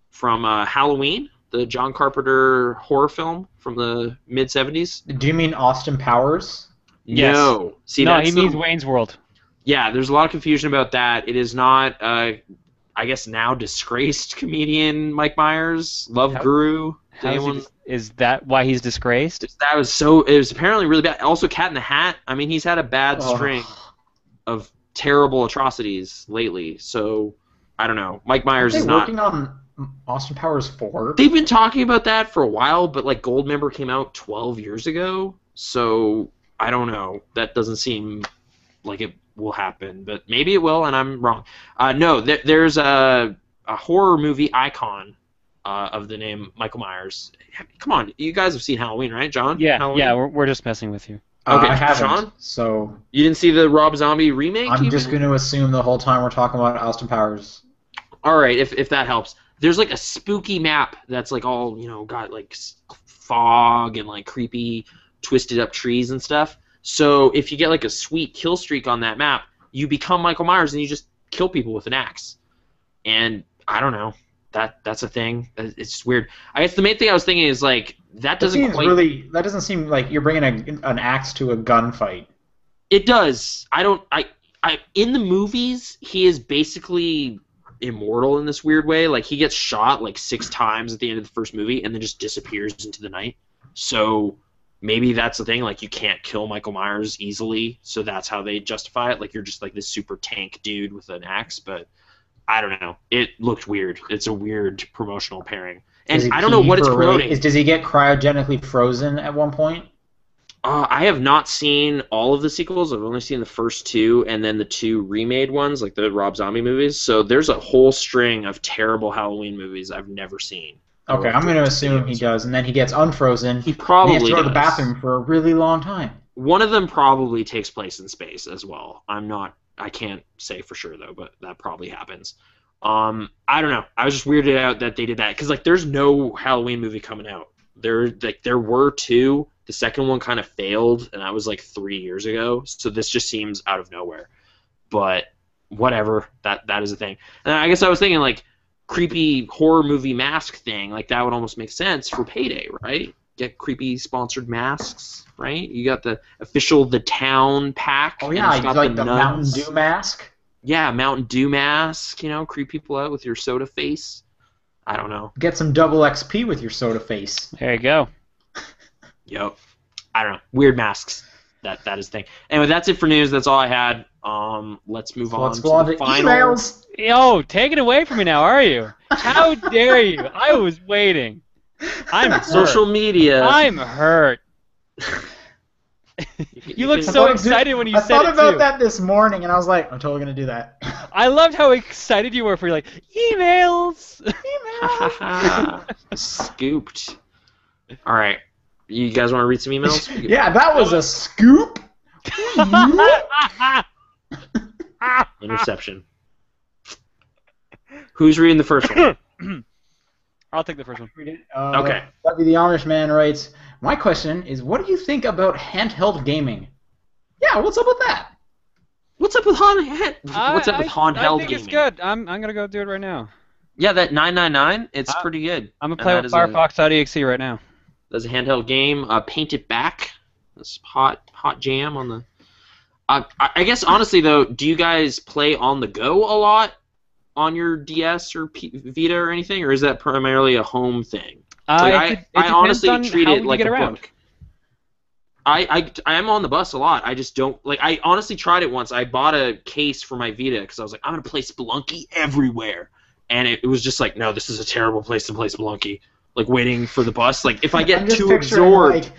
from Halloween, the John Carpenter horror film from the mid '70s. Do you mean Austin Powers? Yes. No, see, No, that's he means Wayne's World. Yeah, there's a lot of confusion about that. It is not, I guess, now disgraced comedian Mike Myers, love How- guru. Is that why he's disgraced? That was so. It was apparently really bad. Also, Cat in the Hat. I mean, he's had a bad Oh. string of terrible atrocities lately. So I don't know. Mike Myers Are is they not. working on Austin Powers 4? They've been talking about that for a while, but like Goldmember came out 12 years ago, so I don't know. That doesn't seem like it will happen, but maybe it will, and I'm wrong. No, there's a horror movie icon of the name Michael Myers. Come on, you guys have seen Halloween, right, John? Yeah, Halloween? yeah, we're just messing with you. Okay, I haven't, Sean? so You didn't see the Rob Zombie remake? I'm even? just going to assume the whole time we're talking about Austin Powers. All right, if that helps. There's like a spooky map that's like all, got like fog and like creepy twisted up trees and stuff. So if you get like a sweet kill streak on that map, you become Michael Myers and you just kill people with an axe. And I don't know. That's a thing. It's just weird. I guess the main thing I was thinking is like that doesn't quite. That doesn't seem like you're bringing an axe to a gunfight. It does. I in the movies he is basically immortal in this weird way. Like he gets shot like 6 times at the end of the first movie and then just disappears into the night. So maybe that's the thing. Like you can't kill Michael Myers easily, so that's how they justify it. Like you're just like this super tank dude with an axe, but I don't know. It looked weird. It's a weird promotional pairing, and I don't know what it's promoting. Does he get cryogenically frozen at one point? I have not seen all of the sequels. I've only seen the first 2, and then the 2 remade ones, like the Rob Zombie movies. So there's a whole string of terrible Halloween movies I've never seen. Okay, I'm going to assume he does, and then he gets unfrozen. He probably and he has to go to the does. bathroom for a really long time. One of them probably takes place in space as well. I can't say for sure though, but that probably happens. I don't know. I was just weirded out that they did that because like there's no Halloween movie coming out. There were 2. The second one kind of failed, and that was like 3 years ago. So this just seems out of nowhere. But whatever. That is a thing. And I guess I was thinking like creepy horror movie mask thing. Like that would almost make sense for Payday, right? Get creepy sponsored masks, right? You got the official The Town pack. Oh and yeah, it's got like the Mountain nuns. Dew mask. Yeah, Mountain Dew mask, creep people out with your soda face. I don't know. Get some double XP with your soda face. There you go. Yep. I don't know. Weird masks. that is the thing. Anyway, that's it for news. That's all I had. Let's move on Let's to go on the to final. emails. Yo, take it away from me now, are you? How dare you? I was waiting. I'm hurt. Social media. I'm hurt. You look so excited when you said it, I thought about too. that this morning, and I was like, I'm totally going to do that. I loved how excited you were for like, emails. Scooped. All right. You guys want to read some emails? Yeah, that was a scoop. Interception. Who's reading the first one? I'll take the first one. Okay. W the Amish man writes, my question is, what do you think about handheld gaming? Yeah, what's up with that? What's up with handheld I think gaming? it's good. I'm gonna go do it right now. Yeah, that 999. It's pretty good. I'm gonna play with Firefox.exe right now. That's a handheld game. Paint It Back. That's hot jam on the. I guess honestly though, do you guys play on the go a lot on your DS or Vita or anything, or is that primarily a home thing? I honestly treat it like a book. I am on the bus a lot. I just don't like. I honestly tried it once. I bought a case for my Vita because I was like, I'm gonna play Spelunky everywhere, and it was just like, no, this is a terrible place to play Spelunky. Like waiting for the bus. Like if I get too absorbed.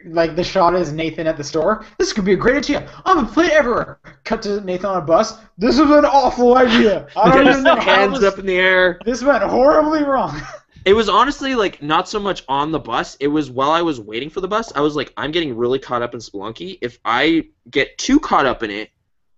Like the shot is Nathan at the store. This could be a great idea. I'm gonna play it everywhere. Cut to Nathan on a bus. This is an awful idea. I don't even know hands up in the air. This went horribly wrong. It was honestly like not so much on the bus. It was while I was waiting for the bus. I was like, I'm getting really caught up in Spelunky. If I get too caught up in it,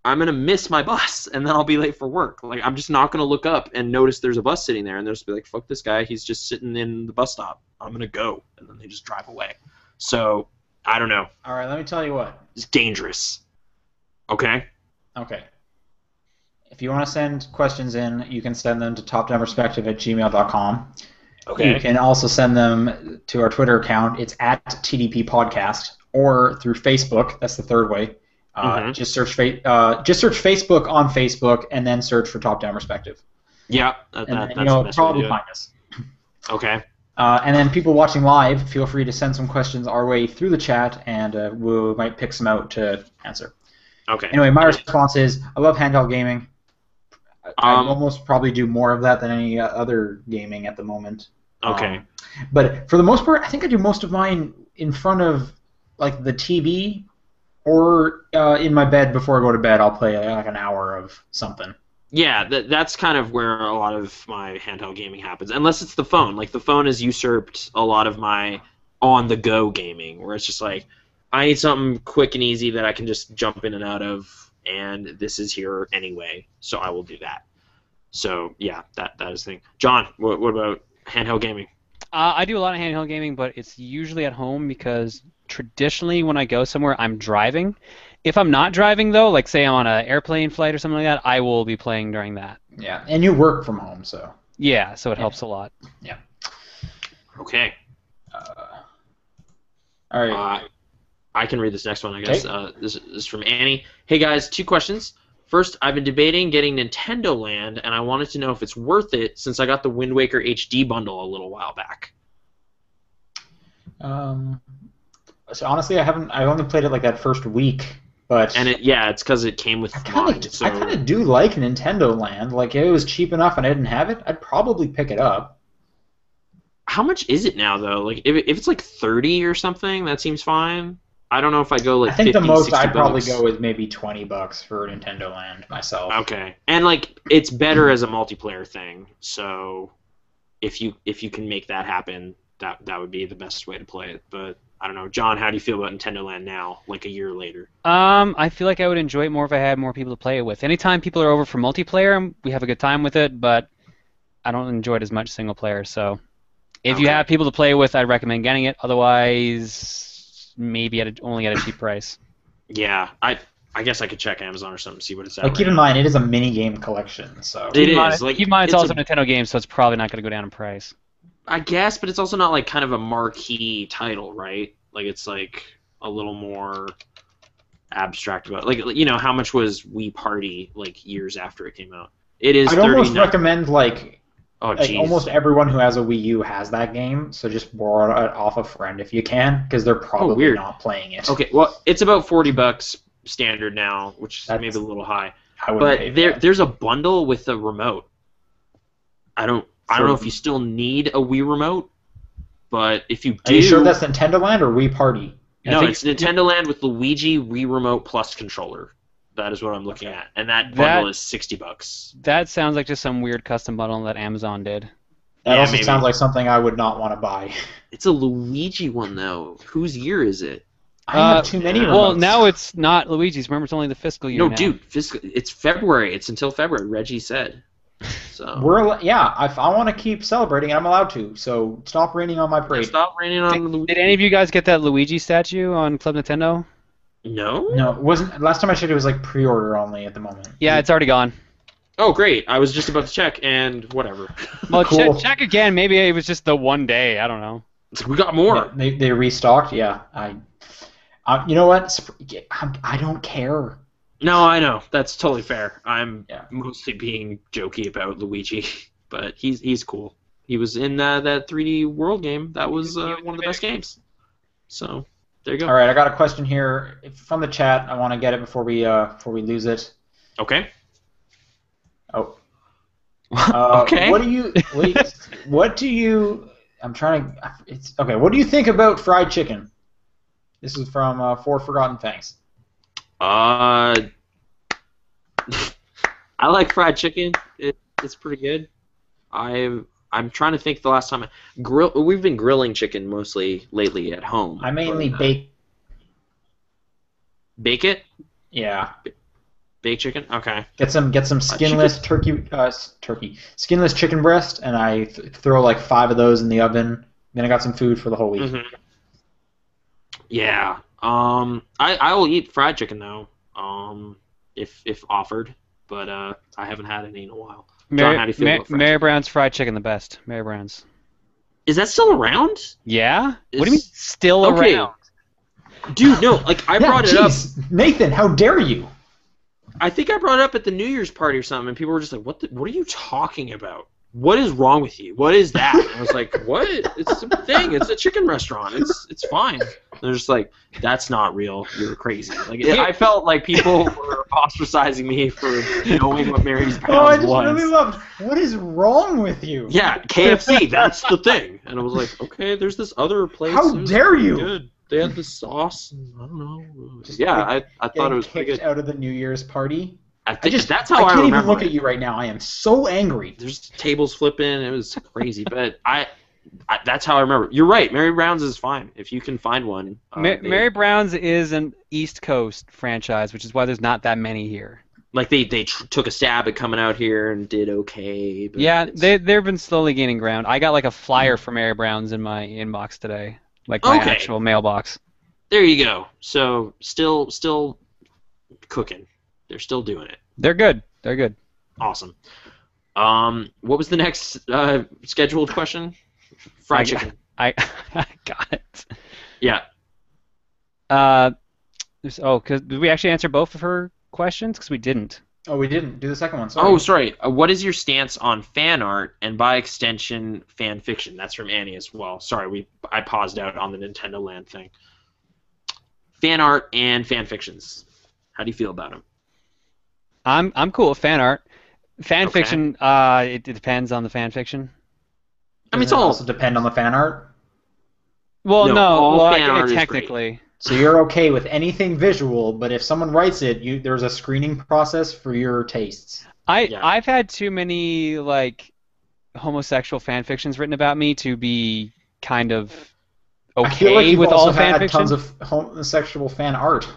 I'm gonna miss my bus, and then I'll be late for work. Like I'm just not gonna look up and notice there's a bus sitting there, and they'll just be like, "Fuck this guy. He's just sitting in the bus stop. I'm gonna go," and then they just drive away. So I don't know. All right, let me tell you what. It's dangerous. Okay. Okay. If you want to send questions in, you can send them to topdownperspective@gmail.com. Okay. You can also send them to our Twitter account. It's at TDP Podcast, or through Facebook. That's the third way. Just search Facebook on Facebook, and then search for Top Down Perspective. Yeah, that's the best probably way to do it. find us. Okay. And then people watching live, feel free to send some questions our way through the chat, and we might pick some out to answer. Okay. Anyway, my response is, I love handheld gaming. I almost probably do more of that than any other gaming at the moment. Okay. But for the most part, I think I do most of mine in front of like the TV, or in my bed before I go to bed. I'll play like an hour of something. Yeah, that's kind of where a lot of my handheld gaming happens, unless it's the phone. Like the phone has usurped a lot of my on-the-go gaming, where it's just like, I need something quick and easy that I can just jump in and out of, and this is here anyway, so I will do that. So yeah, that is the thing. John, what about handheld gaming? I do a lot of handheld gaming, but it's usually at home because traditionally when I go somewhere, I'm driving. If I'm not driving, though, like say I'm on an airplane flight or something like that, I will be playing during that. Yeah, and you work from home, so. Yeah, so it helps a lot. Yeah. Okay. All right. I can read this next one, I guess. Okay. This is from Annie. Hey, guys, 2 questions. First, I've been debating getting Nintendo Land, and I wanted to know if it's worth it since I got the Wind Waker HD bundle a little while back. So honestly, I've only played it like that first week. But it's because it came with mine. So. I kind of do like Nintendo Land. Like, if it was cheap enough and I didn't have it, I'd probably pick it up. How much is it now, though? Like, if it's like 30 or something, that seems fine. I don't know if I go like 50, I think the most 60 I'd probably bucks. go is maybe $20 for Nintendo Land myself. Okay, and like it's better as a multiplayer thing. So if you can make that happen, that would be the best way to play it. But I don't know, John, how do you feel about Nintendo Land now, like a year later? I feel like I would enjoy it more if I had more people to play it with. Anytime people are over for multiplayer, we have a good time with it, but I don't enjoy it as much single player. So if you have people to play with, I'd recommend getting it. Otherwise, maybe only at a cheap price. Yeah, I guess I could check Amazon or something, see what it's at. Like, keep in mind, it is a mini game collection, so. It is. Like, keep in mind, it's also a Nintendo game, so it's probably not going to go down in price. I guess, but it's also not like kind of a marquee title, right? Like it's like a little more abstract about, like, you know, how much was Wii Party like years after it came out? It is. I'd almost recommend like Oh, Like jeez. almost everyone who has a Wii U has that game, so just borrow it off a friend if you can, because they're probably weird. not playing it. Okay, well, it's about $40 standard now, which is That's- maybe a little high. I wouldn't pay But for that. there's a bundle with a remote. I don't know if you still need a Wii remote, but if you do, Are you sure that's Nintendo Land or Wii Party? no, it's Nintendo Land with Luigi Wii Remote Plus controller. That is what I'm looking at, and that bundle is $60. That sounds like just some weird custom bundle that Amazon did. That Yeah, also maybe. sounds like something I would not want to buy. It's a Luigi one though. Whose year is it? I have too many remotes. Well, now it's not Luigi's. Remember, it's only the fiscal year No, now. dude, it's February. It's until February. Reggie said. So if I want to keep celebrating, I'm allowed to. So stop raining on my parade. stop raining on Luigi. Did any of you guys get that Luigi statue on Club Nintendo? No. No, it wasn't. Last time I checked, it was like pre-order only at the moment. Yeah, it's already gone. Oh, great! I was just about to check, and whatever. Well, Cool. check again. Maybe it was just the one day. I don't know. We got more. They restocked. Yeah, you know what? I don't care. No, I know. That's totally fair. I'm Yeah. mostly being jokey about Luigi, but he's cool. He was in that 3D World game. That was one of the best games. So there you go. All right, I got a question here from the chat. I want to get it before we lose it. Okay. Oh. Okay. What do you? I'm trying to. It's okay. What do you think about fried chicken? This is from Four Forgotten Fangs. I like fried chicken. It's pretty good. I'm trying to think the last time we've been grilling chicken mostly lately at home. I mainly bake. Bake it? Yeah. Bake chicken? Okay. Get some skinless skinless chicken breast, and I throw like 5 of those in the oven. Then I got some food for the whole week. Mm-hmm. Yeah. I will eat fried chicken though. If offered, but I haven't had any in a while. John, how do you feel about fried Mary chicken? Brown's fried chicken, the best. Mary Brown's. Is that still around? Yeah? What do you Is- mean still Okay. around? Dude, no. Like I brought it up. Nathan, how dare you? I think I brought it up at the New Year's party or something, and people were just like, what are you talking about? What is wrong with you? What is that? And I was like, what? It's a thing. It's a chicken restaurant. It's fine. They're just like, that's not real. You're crazy. Like I felt like people were ostracizing me for knowing what Mary's Oh, I Brown's just was. really loved. What is wrong with you? Yeah, KFC. That's the thing. And I was like, okay, there's this other place. How It was dare you? Good. They had the sauce. And I don't know. Yeah, I thought it was pretty kicked good. out of the New Year's party. I think that's how I I can't remember even look it. at you right now. I am so angry. There's tables flipping. It was crazy, but I that's how I remember. You're right. Mary Brown's is fine if you can find one. Mary Brown's is an East Coast franchise, which is why there's not that many here. Like they took a stab at coming out here and did okay. But Yeah, it's- they've been slowly gaining ground. I got like a flyer for Mary Brown's in my inbox today, like my Okay. actual mailbox. There you go. So still cooking. They're still doing it. They're good. They're good. Awesome. What was the next scheduled question? Fried chicken. I got it. Yeah. Because did we actually answer both of her questions? Because we didn't. Oh, we didn't do the second one. Sorry. Oh, sorry. What is your stance on fan art and, by extension, fan fiction? That's from Annie as well. Sorry, I paused out on the Nintendo Land thing. Fan art and fan fictions. How do you feel about them? I'm cool with fan art. Fan Okay. fiction. It depends on the fan fiction. I mean, it's Doesn't it all. also depend on the fan art. Well, No, no. all Well, fan art is great. technically. So you're okay with anything visual, but if someone writes it, there's a screening process for your tastes. Yeah. I've had too many like homosexual fan fictions written about me to be kind of I feel like okay you've with also all fan had fiction. tons of homosexual fan art.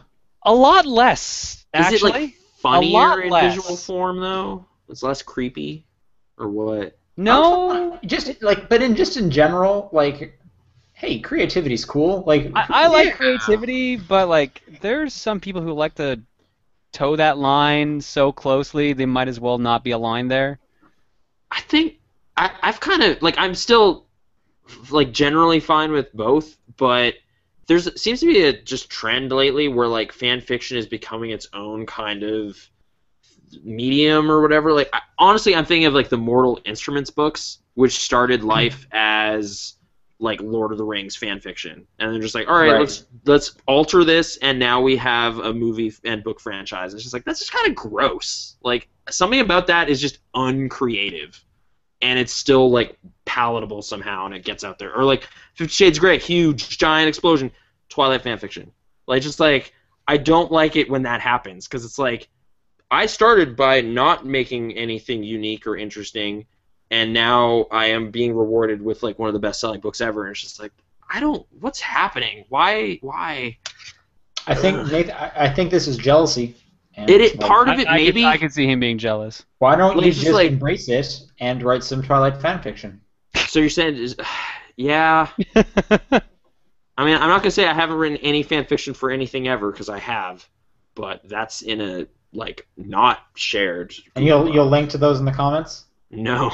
A lot less, actually. Is it like funnier in less. visual form though? It's less creepy, or what? No, Just like, but in general, like, hey, creativity's cool. Like, I like Yeah. creativity, but like there's some people who like to toe that line so closely they might as well not be aligned there. I think I've kind of like I'm still like generally fine with both, but seems to be a just trend lately where like fan fiction is becoming its own kind of medium or whatever. Like honestly, I'm thinking of like the Mortal Instruments books, which started life as like Lord of the Rings fan fiction, and they're just like, all right, let's alter this, and now we have a movie and book franchise. It's just like that's just kind of gross. Like something about that is just uncreative, and it's still like palatable somehow, and it gets out there. Or like 50 Shades of Grey, huge giant explosion, Twilight fan fiction. Like just like I don't like it when that happens because it's like I started by not making anything unique or interesting. And now I am being rewarded with like one of the best-selling books ever, and it's just like what's happening? Why? I think Nathan, I think this is jealousy. And part of it maybe. I could see him being jealous. Why don't you just embrace it and write some Twilight fan fiction? So you're saying, yeah. I mean, I'm not gonna say I haven't written any fan fiction for anything ever because I have, but that's in a like not shared. And you'll link to those in the comments. No.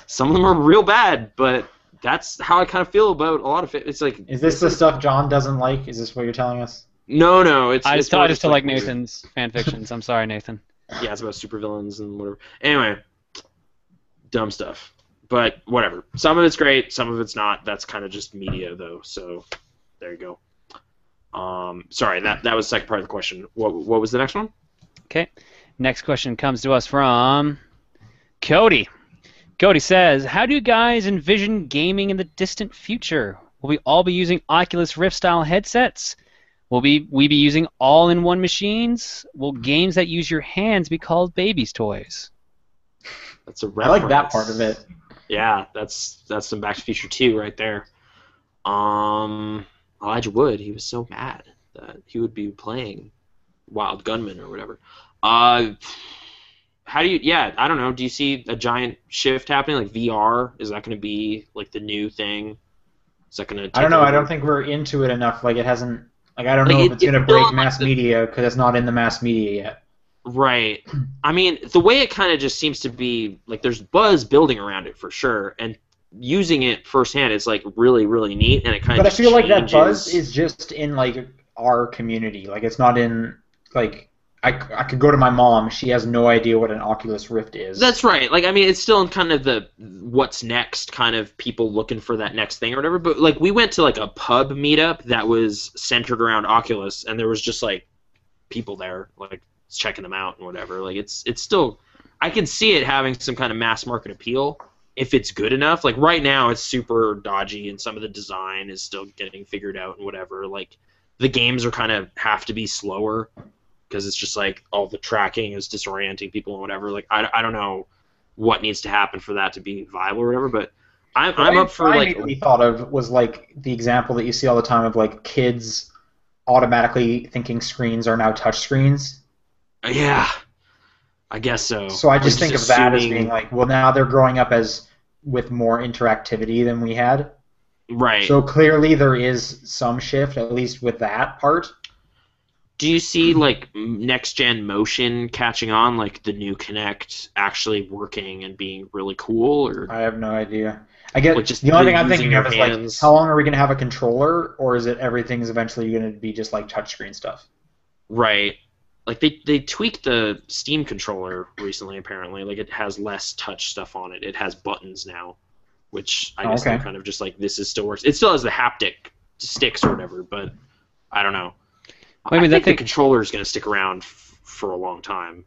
Some of them are real bad, but that's how I kind of feel about a lot of it. It's like, is this the stuff John doesn't like? Is this what you're telling us? No. I just like Nathan's fan fictions. I'm sorry, Nathan. Yeah, it's about supervillains and whatever. Anyway, dumb stuff, but whatever. Some of it's great, some of it's not. That's kind of just media, though. So there you go. Sorry, that was the second part of the question. What was the next one? Okay, next question comes to us from Cody. Cody says, how do you guys envision gaming in the distant future? Will we all be using Oculus Rift-style headsets? Will we be using all-in-one machines? Will games that use your hands be called babies' toys? That's a reference. I like that part of it. Yeah, that's some Back to the Future 2 right there. Elijah Wood, he was so mad that he would be playing Wild Gunman or whatever. How do you? Yeah, I don't know. Do you see a giant shift happening? Like VR, is that going to be like the new thing? Is that going to? I don't know. I don't think we're into it enough. Like it hasn't. Like I don't know if it's going to break mass media because it's not in the mass media yet. Right. I mean, the way it kind of just seems to be like there's buzz building around it for sure, and using it firsthand is like really really neat, and it kind of. But I feel like that buzz is just in like our community. Like it's not in like. I could go to my mom. She has no idea what an Oculus Rift is. That's right. Like, I mean, it's still in kind of the what's next kind of people looking for that next thing or whatever. But, like, we went to, like, a pub meetup that was centered around Oculus, and there was just, like, people there, like, checking them out and whatever. Like, it's still... I can see it having some kind of mass market appeal if it's good enough. Like, right now, it's super dodgy, and some of the design is still getting figured out and whatever. Like, the games are kind of have to be slower. Because it's just like all the tracking is disorienting people and whatever. Like I don't know what needs to happen for that to be viable or whatever, but I'm up for like. What I thought of was like the example that you see all the time of like kids automatically thinking screens are now touch screens. Yeah, I guess so. So I just think of that as being like, well, now they're growing up as with more interactivity than we had. Right. So clearly there is some shift, at least with that part. Do you see like next-gen motion catching on, like the new Kinect actually working and being really cool? Or I have no idea. I get like just the only thing I'm thinking of is hands. like, how long are we going to have a controller, or is it everything's eventually going to be just like touchscreen stuff? Right. Like they tweaked the Steam controller recently. Apparently, like it has less touch stuff on it. It has buttons now, which I guess they're kind of just like this is still works. It still has the haptic sticks or whatever, but I don't know. Well, I mean, think the controller is going to stick around for a long time,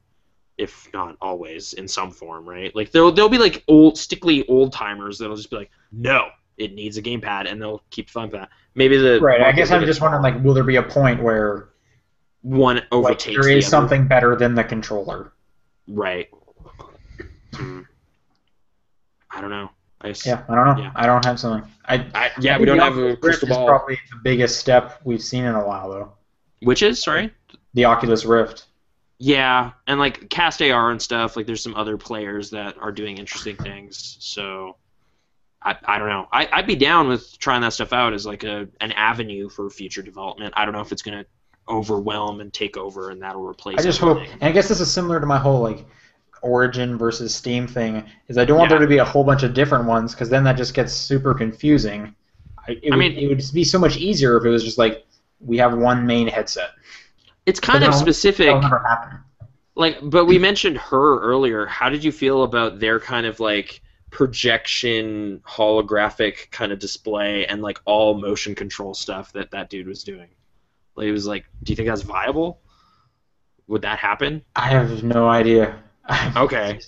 if not always, in some form, right? Like there'll be like stickly old timers that'll just be like, no, it needs a gamepad, and they'll keep fun with that. Maybe the right. I guess I'm just wondering, like, will there be a point where one overtakes like, there is the something better than the controller? Right. I don't know. I don't know. Yeah. I don't have something. We don't have a crystal ball. Is probably the biggest step we've seen in a while, though. Which is, sorry? The Oculus Rift. Yeah, and like Cast AR and stuff, like there's some other players that are doing interesting things, so I don't know. I'd be down with trying that stuff out as like an avenue for future development. I don't know if it's going to overwhelm and take over and that'll replace I just everything. hope, and I guess this is similar to my whole like Origin versus Steam thing, is I don't want there to be a whole bunch of different ones, because then that just gets super confusing. It would be so much easier if it was just like, we have one main headset. It's kind of specific. That'll never happen. like, but we mentioned her earlier. How did you feel about their kind of like projection, holographic kind of display, and like all motion control stuff that dude was doing? Like, it was like, do you think that's viable? Would that happen? I have no idea. Okay.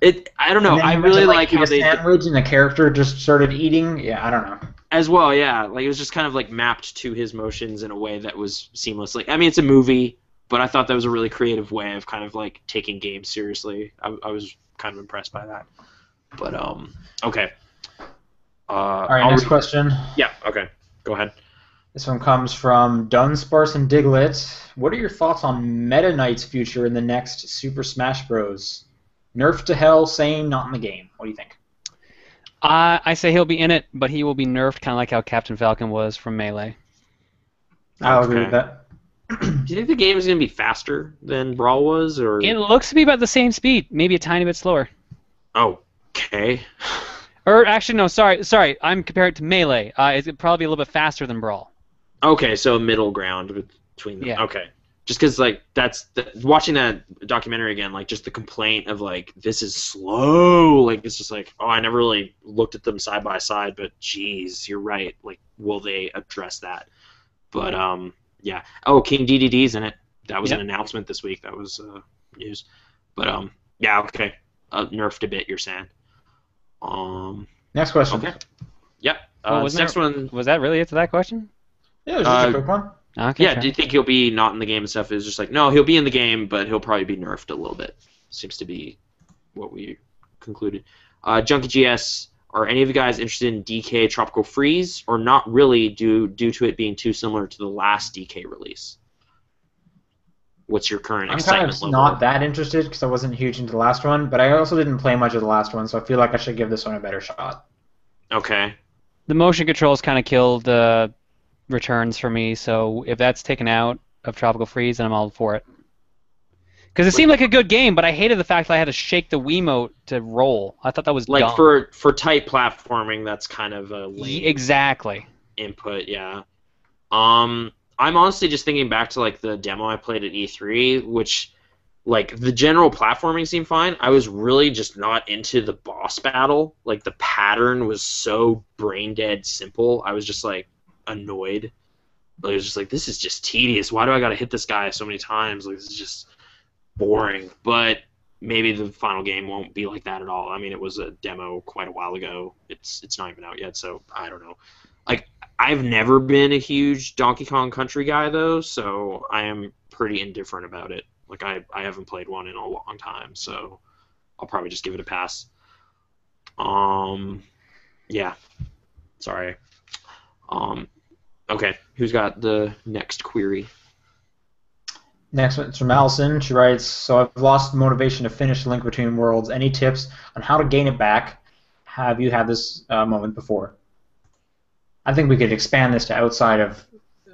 I don't know. And then I you went to really like like eat how a they sandwich and the character just started eating. Yeah, I don't know. as well. Yeah, like it was just kind of like mapped to his motions in a way that was seamless. Like, I mean, it's a movie, but I thought that was a really creative way of kind of like taking games seriously. I was kind of impressed by that. But okay. All right, I'll next read. question. Yeah. Okay. Go ahead. This one comes from Dunsparce and Diglett. What are your thoughts on Meta Knight's future in the next Super Smash Bros? Nerf to hell, same, not in the game. What do you think? I say he'll be in it, but he will be nerfed, kind of like how Captain Falcon was from Melee. I'll agree with that. Do you think the game is going to be faster than Brawl was, or? It looks to be about the same speed, maybe a tiny bit slower. Okay. Or actually, no, sorry. I'm comparing it to Melee. It's probably a little bit faster than Brawl. Okay, so middle ground between them. Yeah. Okay. Just because, like, watching that documentary again, like, just the complaint of, like, this is slow. Like, it's just like, oh, I never really looked at them side by side, but geez, you're right. Like, will they address that? But, yeah. Oh, King DDD's in it. That was an announcement this week. That was news. But, yeah, okay. Nerfed a bit, you're saying. Next question. Okay. Yep. Next one. Was that really it to that question? Yeah, it was just a quick one. Okay. Yeah, do you think he'll be not in the game and stuff? It's just like, no, he'll be in the game, but he'll probably be nerfed a little bit. Seems to be what we concluded. Junkie GS, are any of you guys interested in DK Tropical Freeze, or not really due to it being too similar to the last DK release? What's your current excitement I'm kind of level? not that interested because I wasn't huge into the last one, but I also didn't play much of the last one, so I feel like I should give this one a better shot. Okay. The motion controls kind of killed the returns for me, so if that's taken out of Tropical Freeze, then I'm all for it. Because it seemed like a good game, but I hated the fact that I had to shake the Wiimote to roll. I thought that was like dumb. for tight platforming, that's kind of a lame Exactly. input. Yeah. I'm honestly just thinking back to like the demo I played at E3, which like the general platforming seemed fine. I was really just not into the boss battle. Like the pattern was so brain dead simple. I was just like annoyed. Like, I was just like, this is just tedious. Why do I gotta hit this guy so many times? Like, this is just boring. But maybe the final game won't be like that at all. I mean, it was a demo quite a while ago. It's not even out yet, so I don't know. Like, I've never been a huge Donkey Kong Country guy though, so I am pretty indifferent about it. Like, I haven't played one in a long time, so I'll probably just give it a pass. Yeah. Sorry. Okay, who's got the next query? Next one's from Allison. She writes, so I've lost motivation to finish Link Between Worlds. Any tips on how to gain it back? Have you had this moment before? I think we could expand this to outside of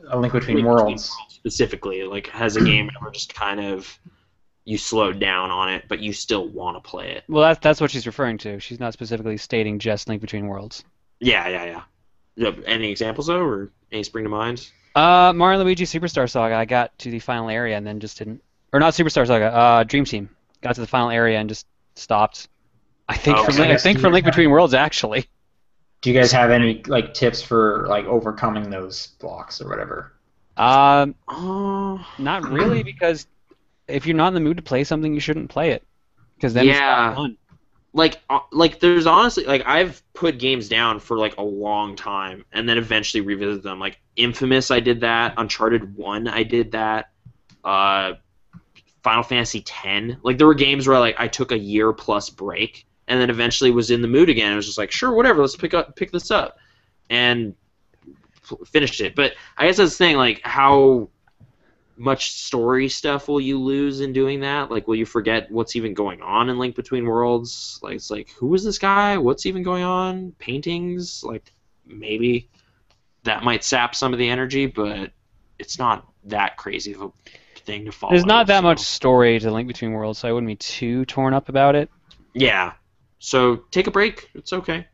A Link Between Worlds. Specifically, like, has a game ever just kind of, you slowed down on it, but you still want to play it? Well, that's what she's referring to. She's not specifically stating just Link Between Worlds. Yeah. Any examples, though, or any spring to mind? Mario and Luigi Superstar Saga, I got to the final area and then just didn't... Or not Superstar Saga, Dream Team. Got to the final area and just stopped. I think for Link Between Worlds, actually. Do you guys have any like tips for like overcoming those blocks or whatever? Not really, because if you're not in the mood to play something, you shouldn't play it. Because then it's not fun. Like there's honestly, like, I've put games down for like a long time and then eventually revisit them. Like Infamous, I did that. Uncharted 1, I did that. Final Fantasy X. Like, there were games where like I took a year plus break and then eventually was in the mood again. It was just like, sure, whatever, let's pick this up, and finished it. But I guess that's the thing, like, how much story stuff will you lose in doing that? Like, will you forget what's even going on in Link Between Worlds? Like, it's like, who is this guy? What's even going on? Paintings? Like, maybe that might sap some of the energy, but it's not that crazy of a thing to follow. There's not that much story to Link Between Worlds, so I wouldn't be too torn up about it. Yeah. So take a break. It's okay.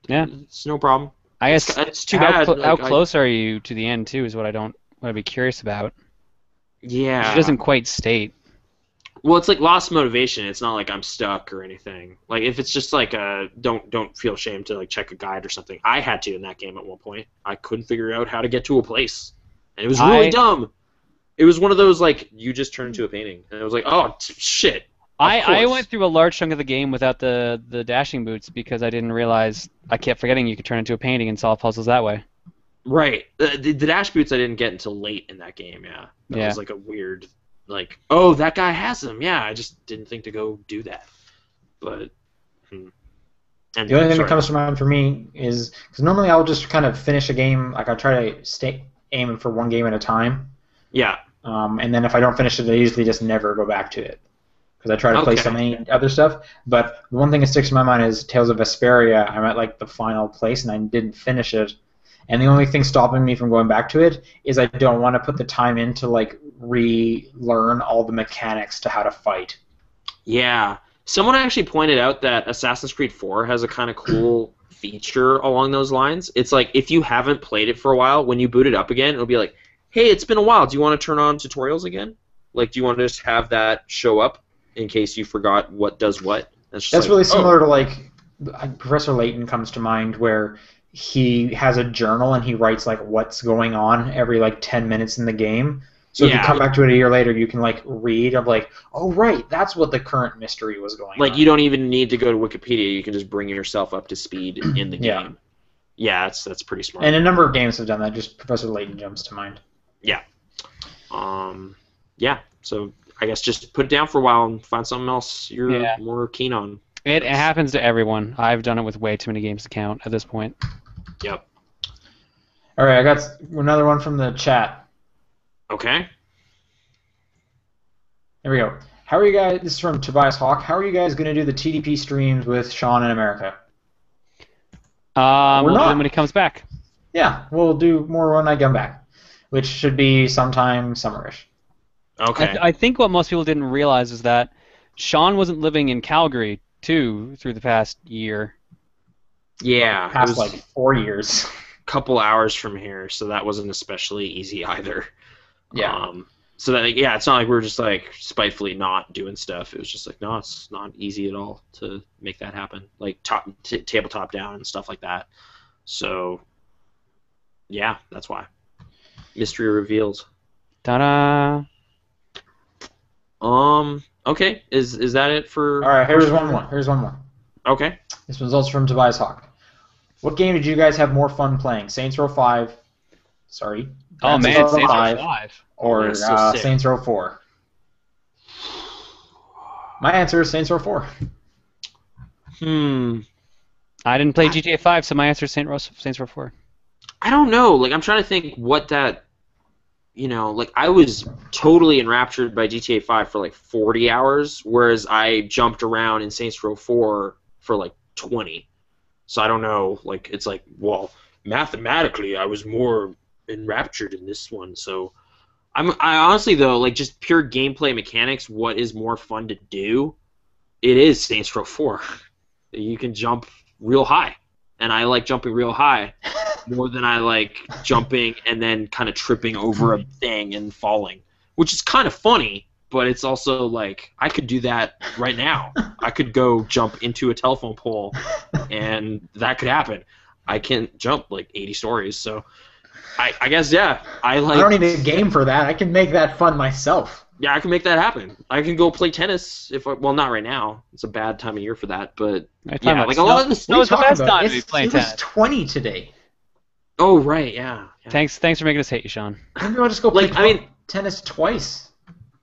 Yeah. It's no problem. I guess it's too bad. How close are you to the end, too, is what I'd be curious about. Yeah. She doesn't quite state. Well, it's like lost motivation. It's not like I'm stuck or anything. Like if it's just like don't feel ashamed to like check a guide or something. I had to in that game at one point. I couldn't figure out how to get to a place, and it was really dumb. It was one of those like you just turn into a painting, and it was like, oh shit. I went through a large chunk of the game without the dashing boots because I didn't realize I kept forgetting you could turn into a painting and solve puzzles that way. Right. The dash boots I didn't get until late in that game. Yeah. That was like a weird. Like, oh, that guy has them. Yeah, I just didn't think to go do that. But and the only thing that comes to mind for me is because normally I'll just kind of finish a game. Like I try to stay aiming for one game at a time. Yeah. And then if I don't finish it, I usually just never go back to it because I try to play so many other stuff. But the one thing that sticks in my mind is Tales of Vesperia. I'm at like the final place and I didn't finish it. And the only thing stopping me from going back to it is I don't want to put the time in to like relearn all the mechanics to how to fight. Yeah. Someone actually pointed out that Assassin's Creed 4 has a kind of cool feature along those lines. It's like if you haven't played it for a while, when you boot it up again, it'll be like, hey, it's been a while. Do you want to turn on tutorials again? Like, do you want to just have that show up in case you forgot what does what? That's like, really similar to like Professor Layton comes to mind where he has a journal and he writes like what's going on every like 10 minutes in the game. So if you come back to it a year later, you can like read of like, oh right, that's what the current mystery was going on. Like you don't even need to go to Wikipedia. You can just bring yourself up to speed in the game. Yeah, that's pretty smart. And a number of games have done that. Just Professor Layton jumps to mind. Yeah. Yeah. So I guess just put it down for a while and find something else you're more keen on. It happens to everyone. I've done it with way too many games to count at this point. Yep. All right, I got another one from the chat. Okay. There we go. How are you guys? This is from Tobias Hawk. How are you guys going to do the TDP streams with Sean in America? We'll do them when he comes back. Yeah, we'll do more when I come back, which should be sometime summerish. Okay. I think what most people didn't realize is that Sean wasn't living in Calgary too through the past year. Yeah, past like 4 years. Couple hours from here, so that wasn't especially easy either. Yeah. So that it's not like we were just like spitefully not doing stuff. It was just like no, it's not easy at all to make that happen. Like tabletop down and stuff like that. So yeah, that's why. Mystery revealed. Ta-da! Okay. Is that it for? All right. Here's one more. Okay. This one's also from Tobias Hawk. What game did you guys have more fun playing? Saints Row 5. Sorry. Oh man, Saints Row 5. Or Saints Row 4. My answer is Saints Row 4. I didn't play GTA 5, so my answer is Saints Row 4. I don't know. Like I'm trying to think what that. Like I was totally enraptured by GTA 5 for like 40 hours, whereas I jumped around in Saints Row 4 for like 20. So I don't know. Like it's like, well, mathematically, I was more enraptured in this one. So I honestly though, like just pure gameplay mechanics, what is more fun to do? It is Saints Row 4. You can jump real high, and I like jumping real high more than I like jumping and then kind of tripping over a thing and falling, which is kind of funny, but it's also like I could do that right now. I could go jump into a telephone pole, and that could happen. I can't jump like 80 stories, so I guess I don't need a game for that. I can make that fun myself. Yeah, I can make that happen. I can go play tennis well, not right now. It's a bad time of year for that, but yeah, like a lot of the snow is the best time to be playing tennis. It was 20 today. Oh right, yeah. Thanks for making us hate you, Sean. Maybe I'll just go play tennis twice.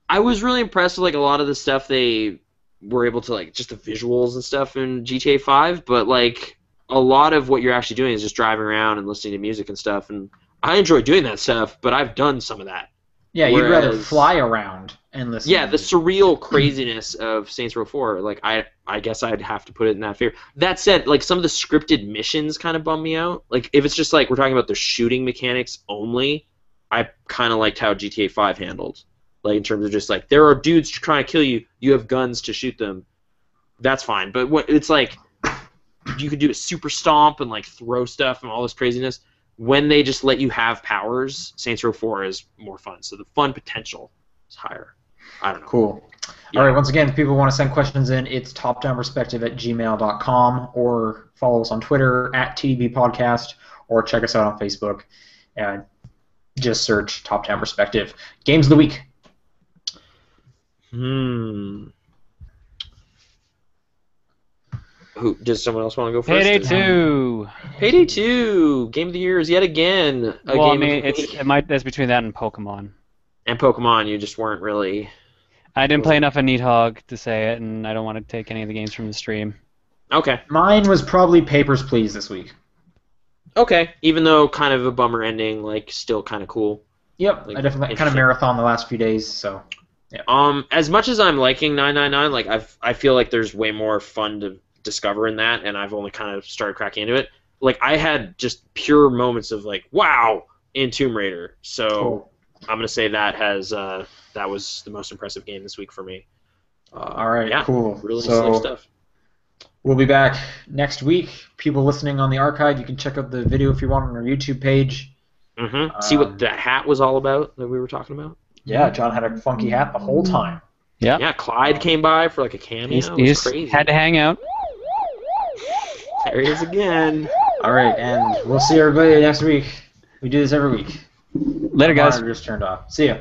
I was really impressed with like a lot of the stuff they were able to like just the visuals and stuff in GTA 5, but like a lot of what you're actually doing is just driving around and listening to music and stuff, and I enjoy doing that stuff, but I've done some of that. Yeah, you'd rather fly around and listen. Yeah, the surreal craziness of Saints Row 4, like I guess I'd have to put it in that favor. That said, like some of the scripted missions kind of bum me out. Like if it's just like we're talking about the shooting mechanics only, I kind of liked how GTA 5 handled. Like in terms of just like there are dudes trying to kill you, you have guns to shoot them. That's fine, but what it's like you could do a super stomp and like throw stuff and all this craziness. When they just let you have powers, Saints Row 4 is more fun. So the fun potential is higher. I don't know. Cool. Yeah. All right, once again, if people want to send questions in, it's topdownperspective@gmail.com, or follow us on Twitter @TDB Podcast, or check us out on Facebook. And just search Top Down Perspective. Games of the week. Who does someone else want to go first? Payday 2. Payday 2. Game of the year is yet again a Well, I game mean, of the week. it's between that and Pokemon. And Pokemon, you just weren't really... I didn't play enough of Nidhogg to say it, and I don't want to take any of the games from the stream. Okay. Mine was probably Papers, Please this week. Okay. Even though kind of a bummer ending, like, still kind of cool. Yep, Like, I definitely kind of interesting. marathon the last few days, so... As much as I'm liking 999, like I feel like there's way more fun to discover in that, and I've only kind of started cracking into it. Like I had just pure moments of like, wow, in Tomb Raider. So Cool. I'm gonna say that was the most impressive game this week for me. All right, yeah, cool. Really So slick stuff. we'll be back next week. People listening on the archive, you can check out the video if you want on our YouTube page. See what that hat was all about that we were talking about. Yeah, John had a funky hat the whole time. Yeah, Clyde came by for like a cameo. He It was just crazy. had to hang out. There he is again. All right, and we'll see everybody next week. We do this every week. Later, My guys. monitor just turned off. See ya.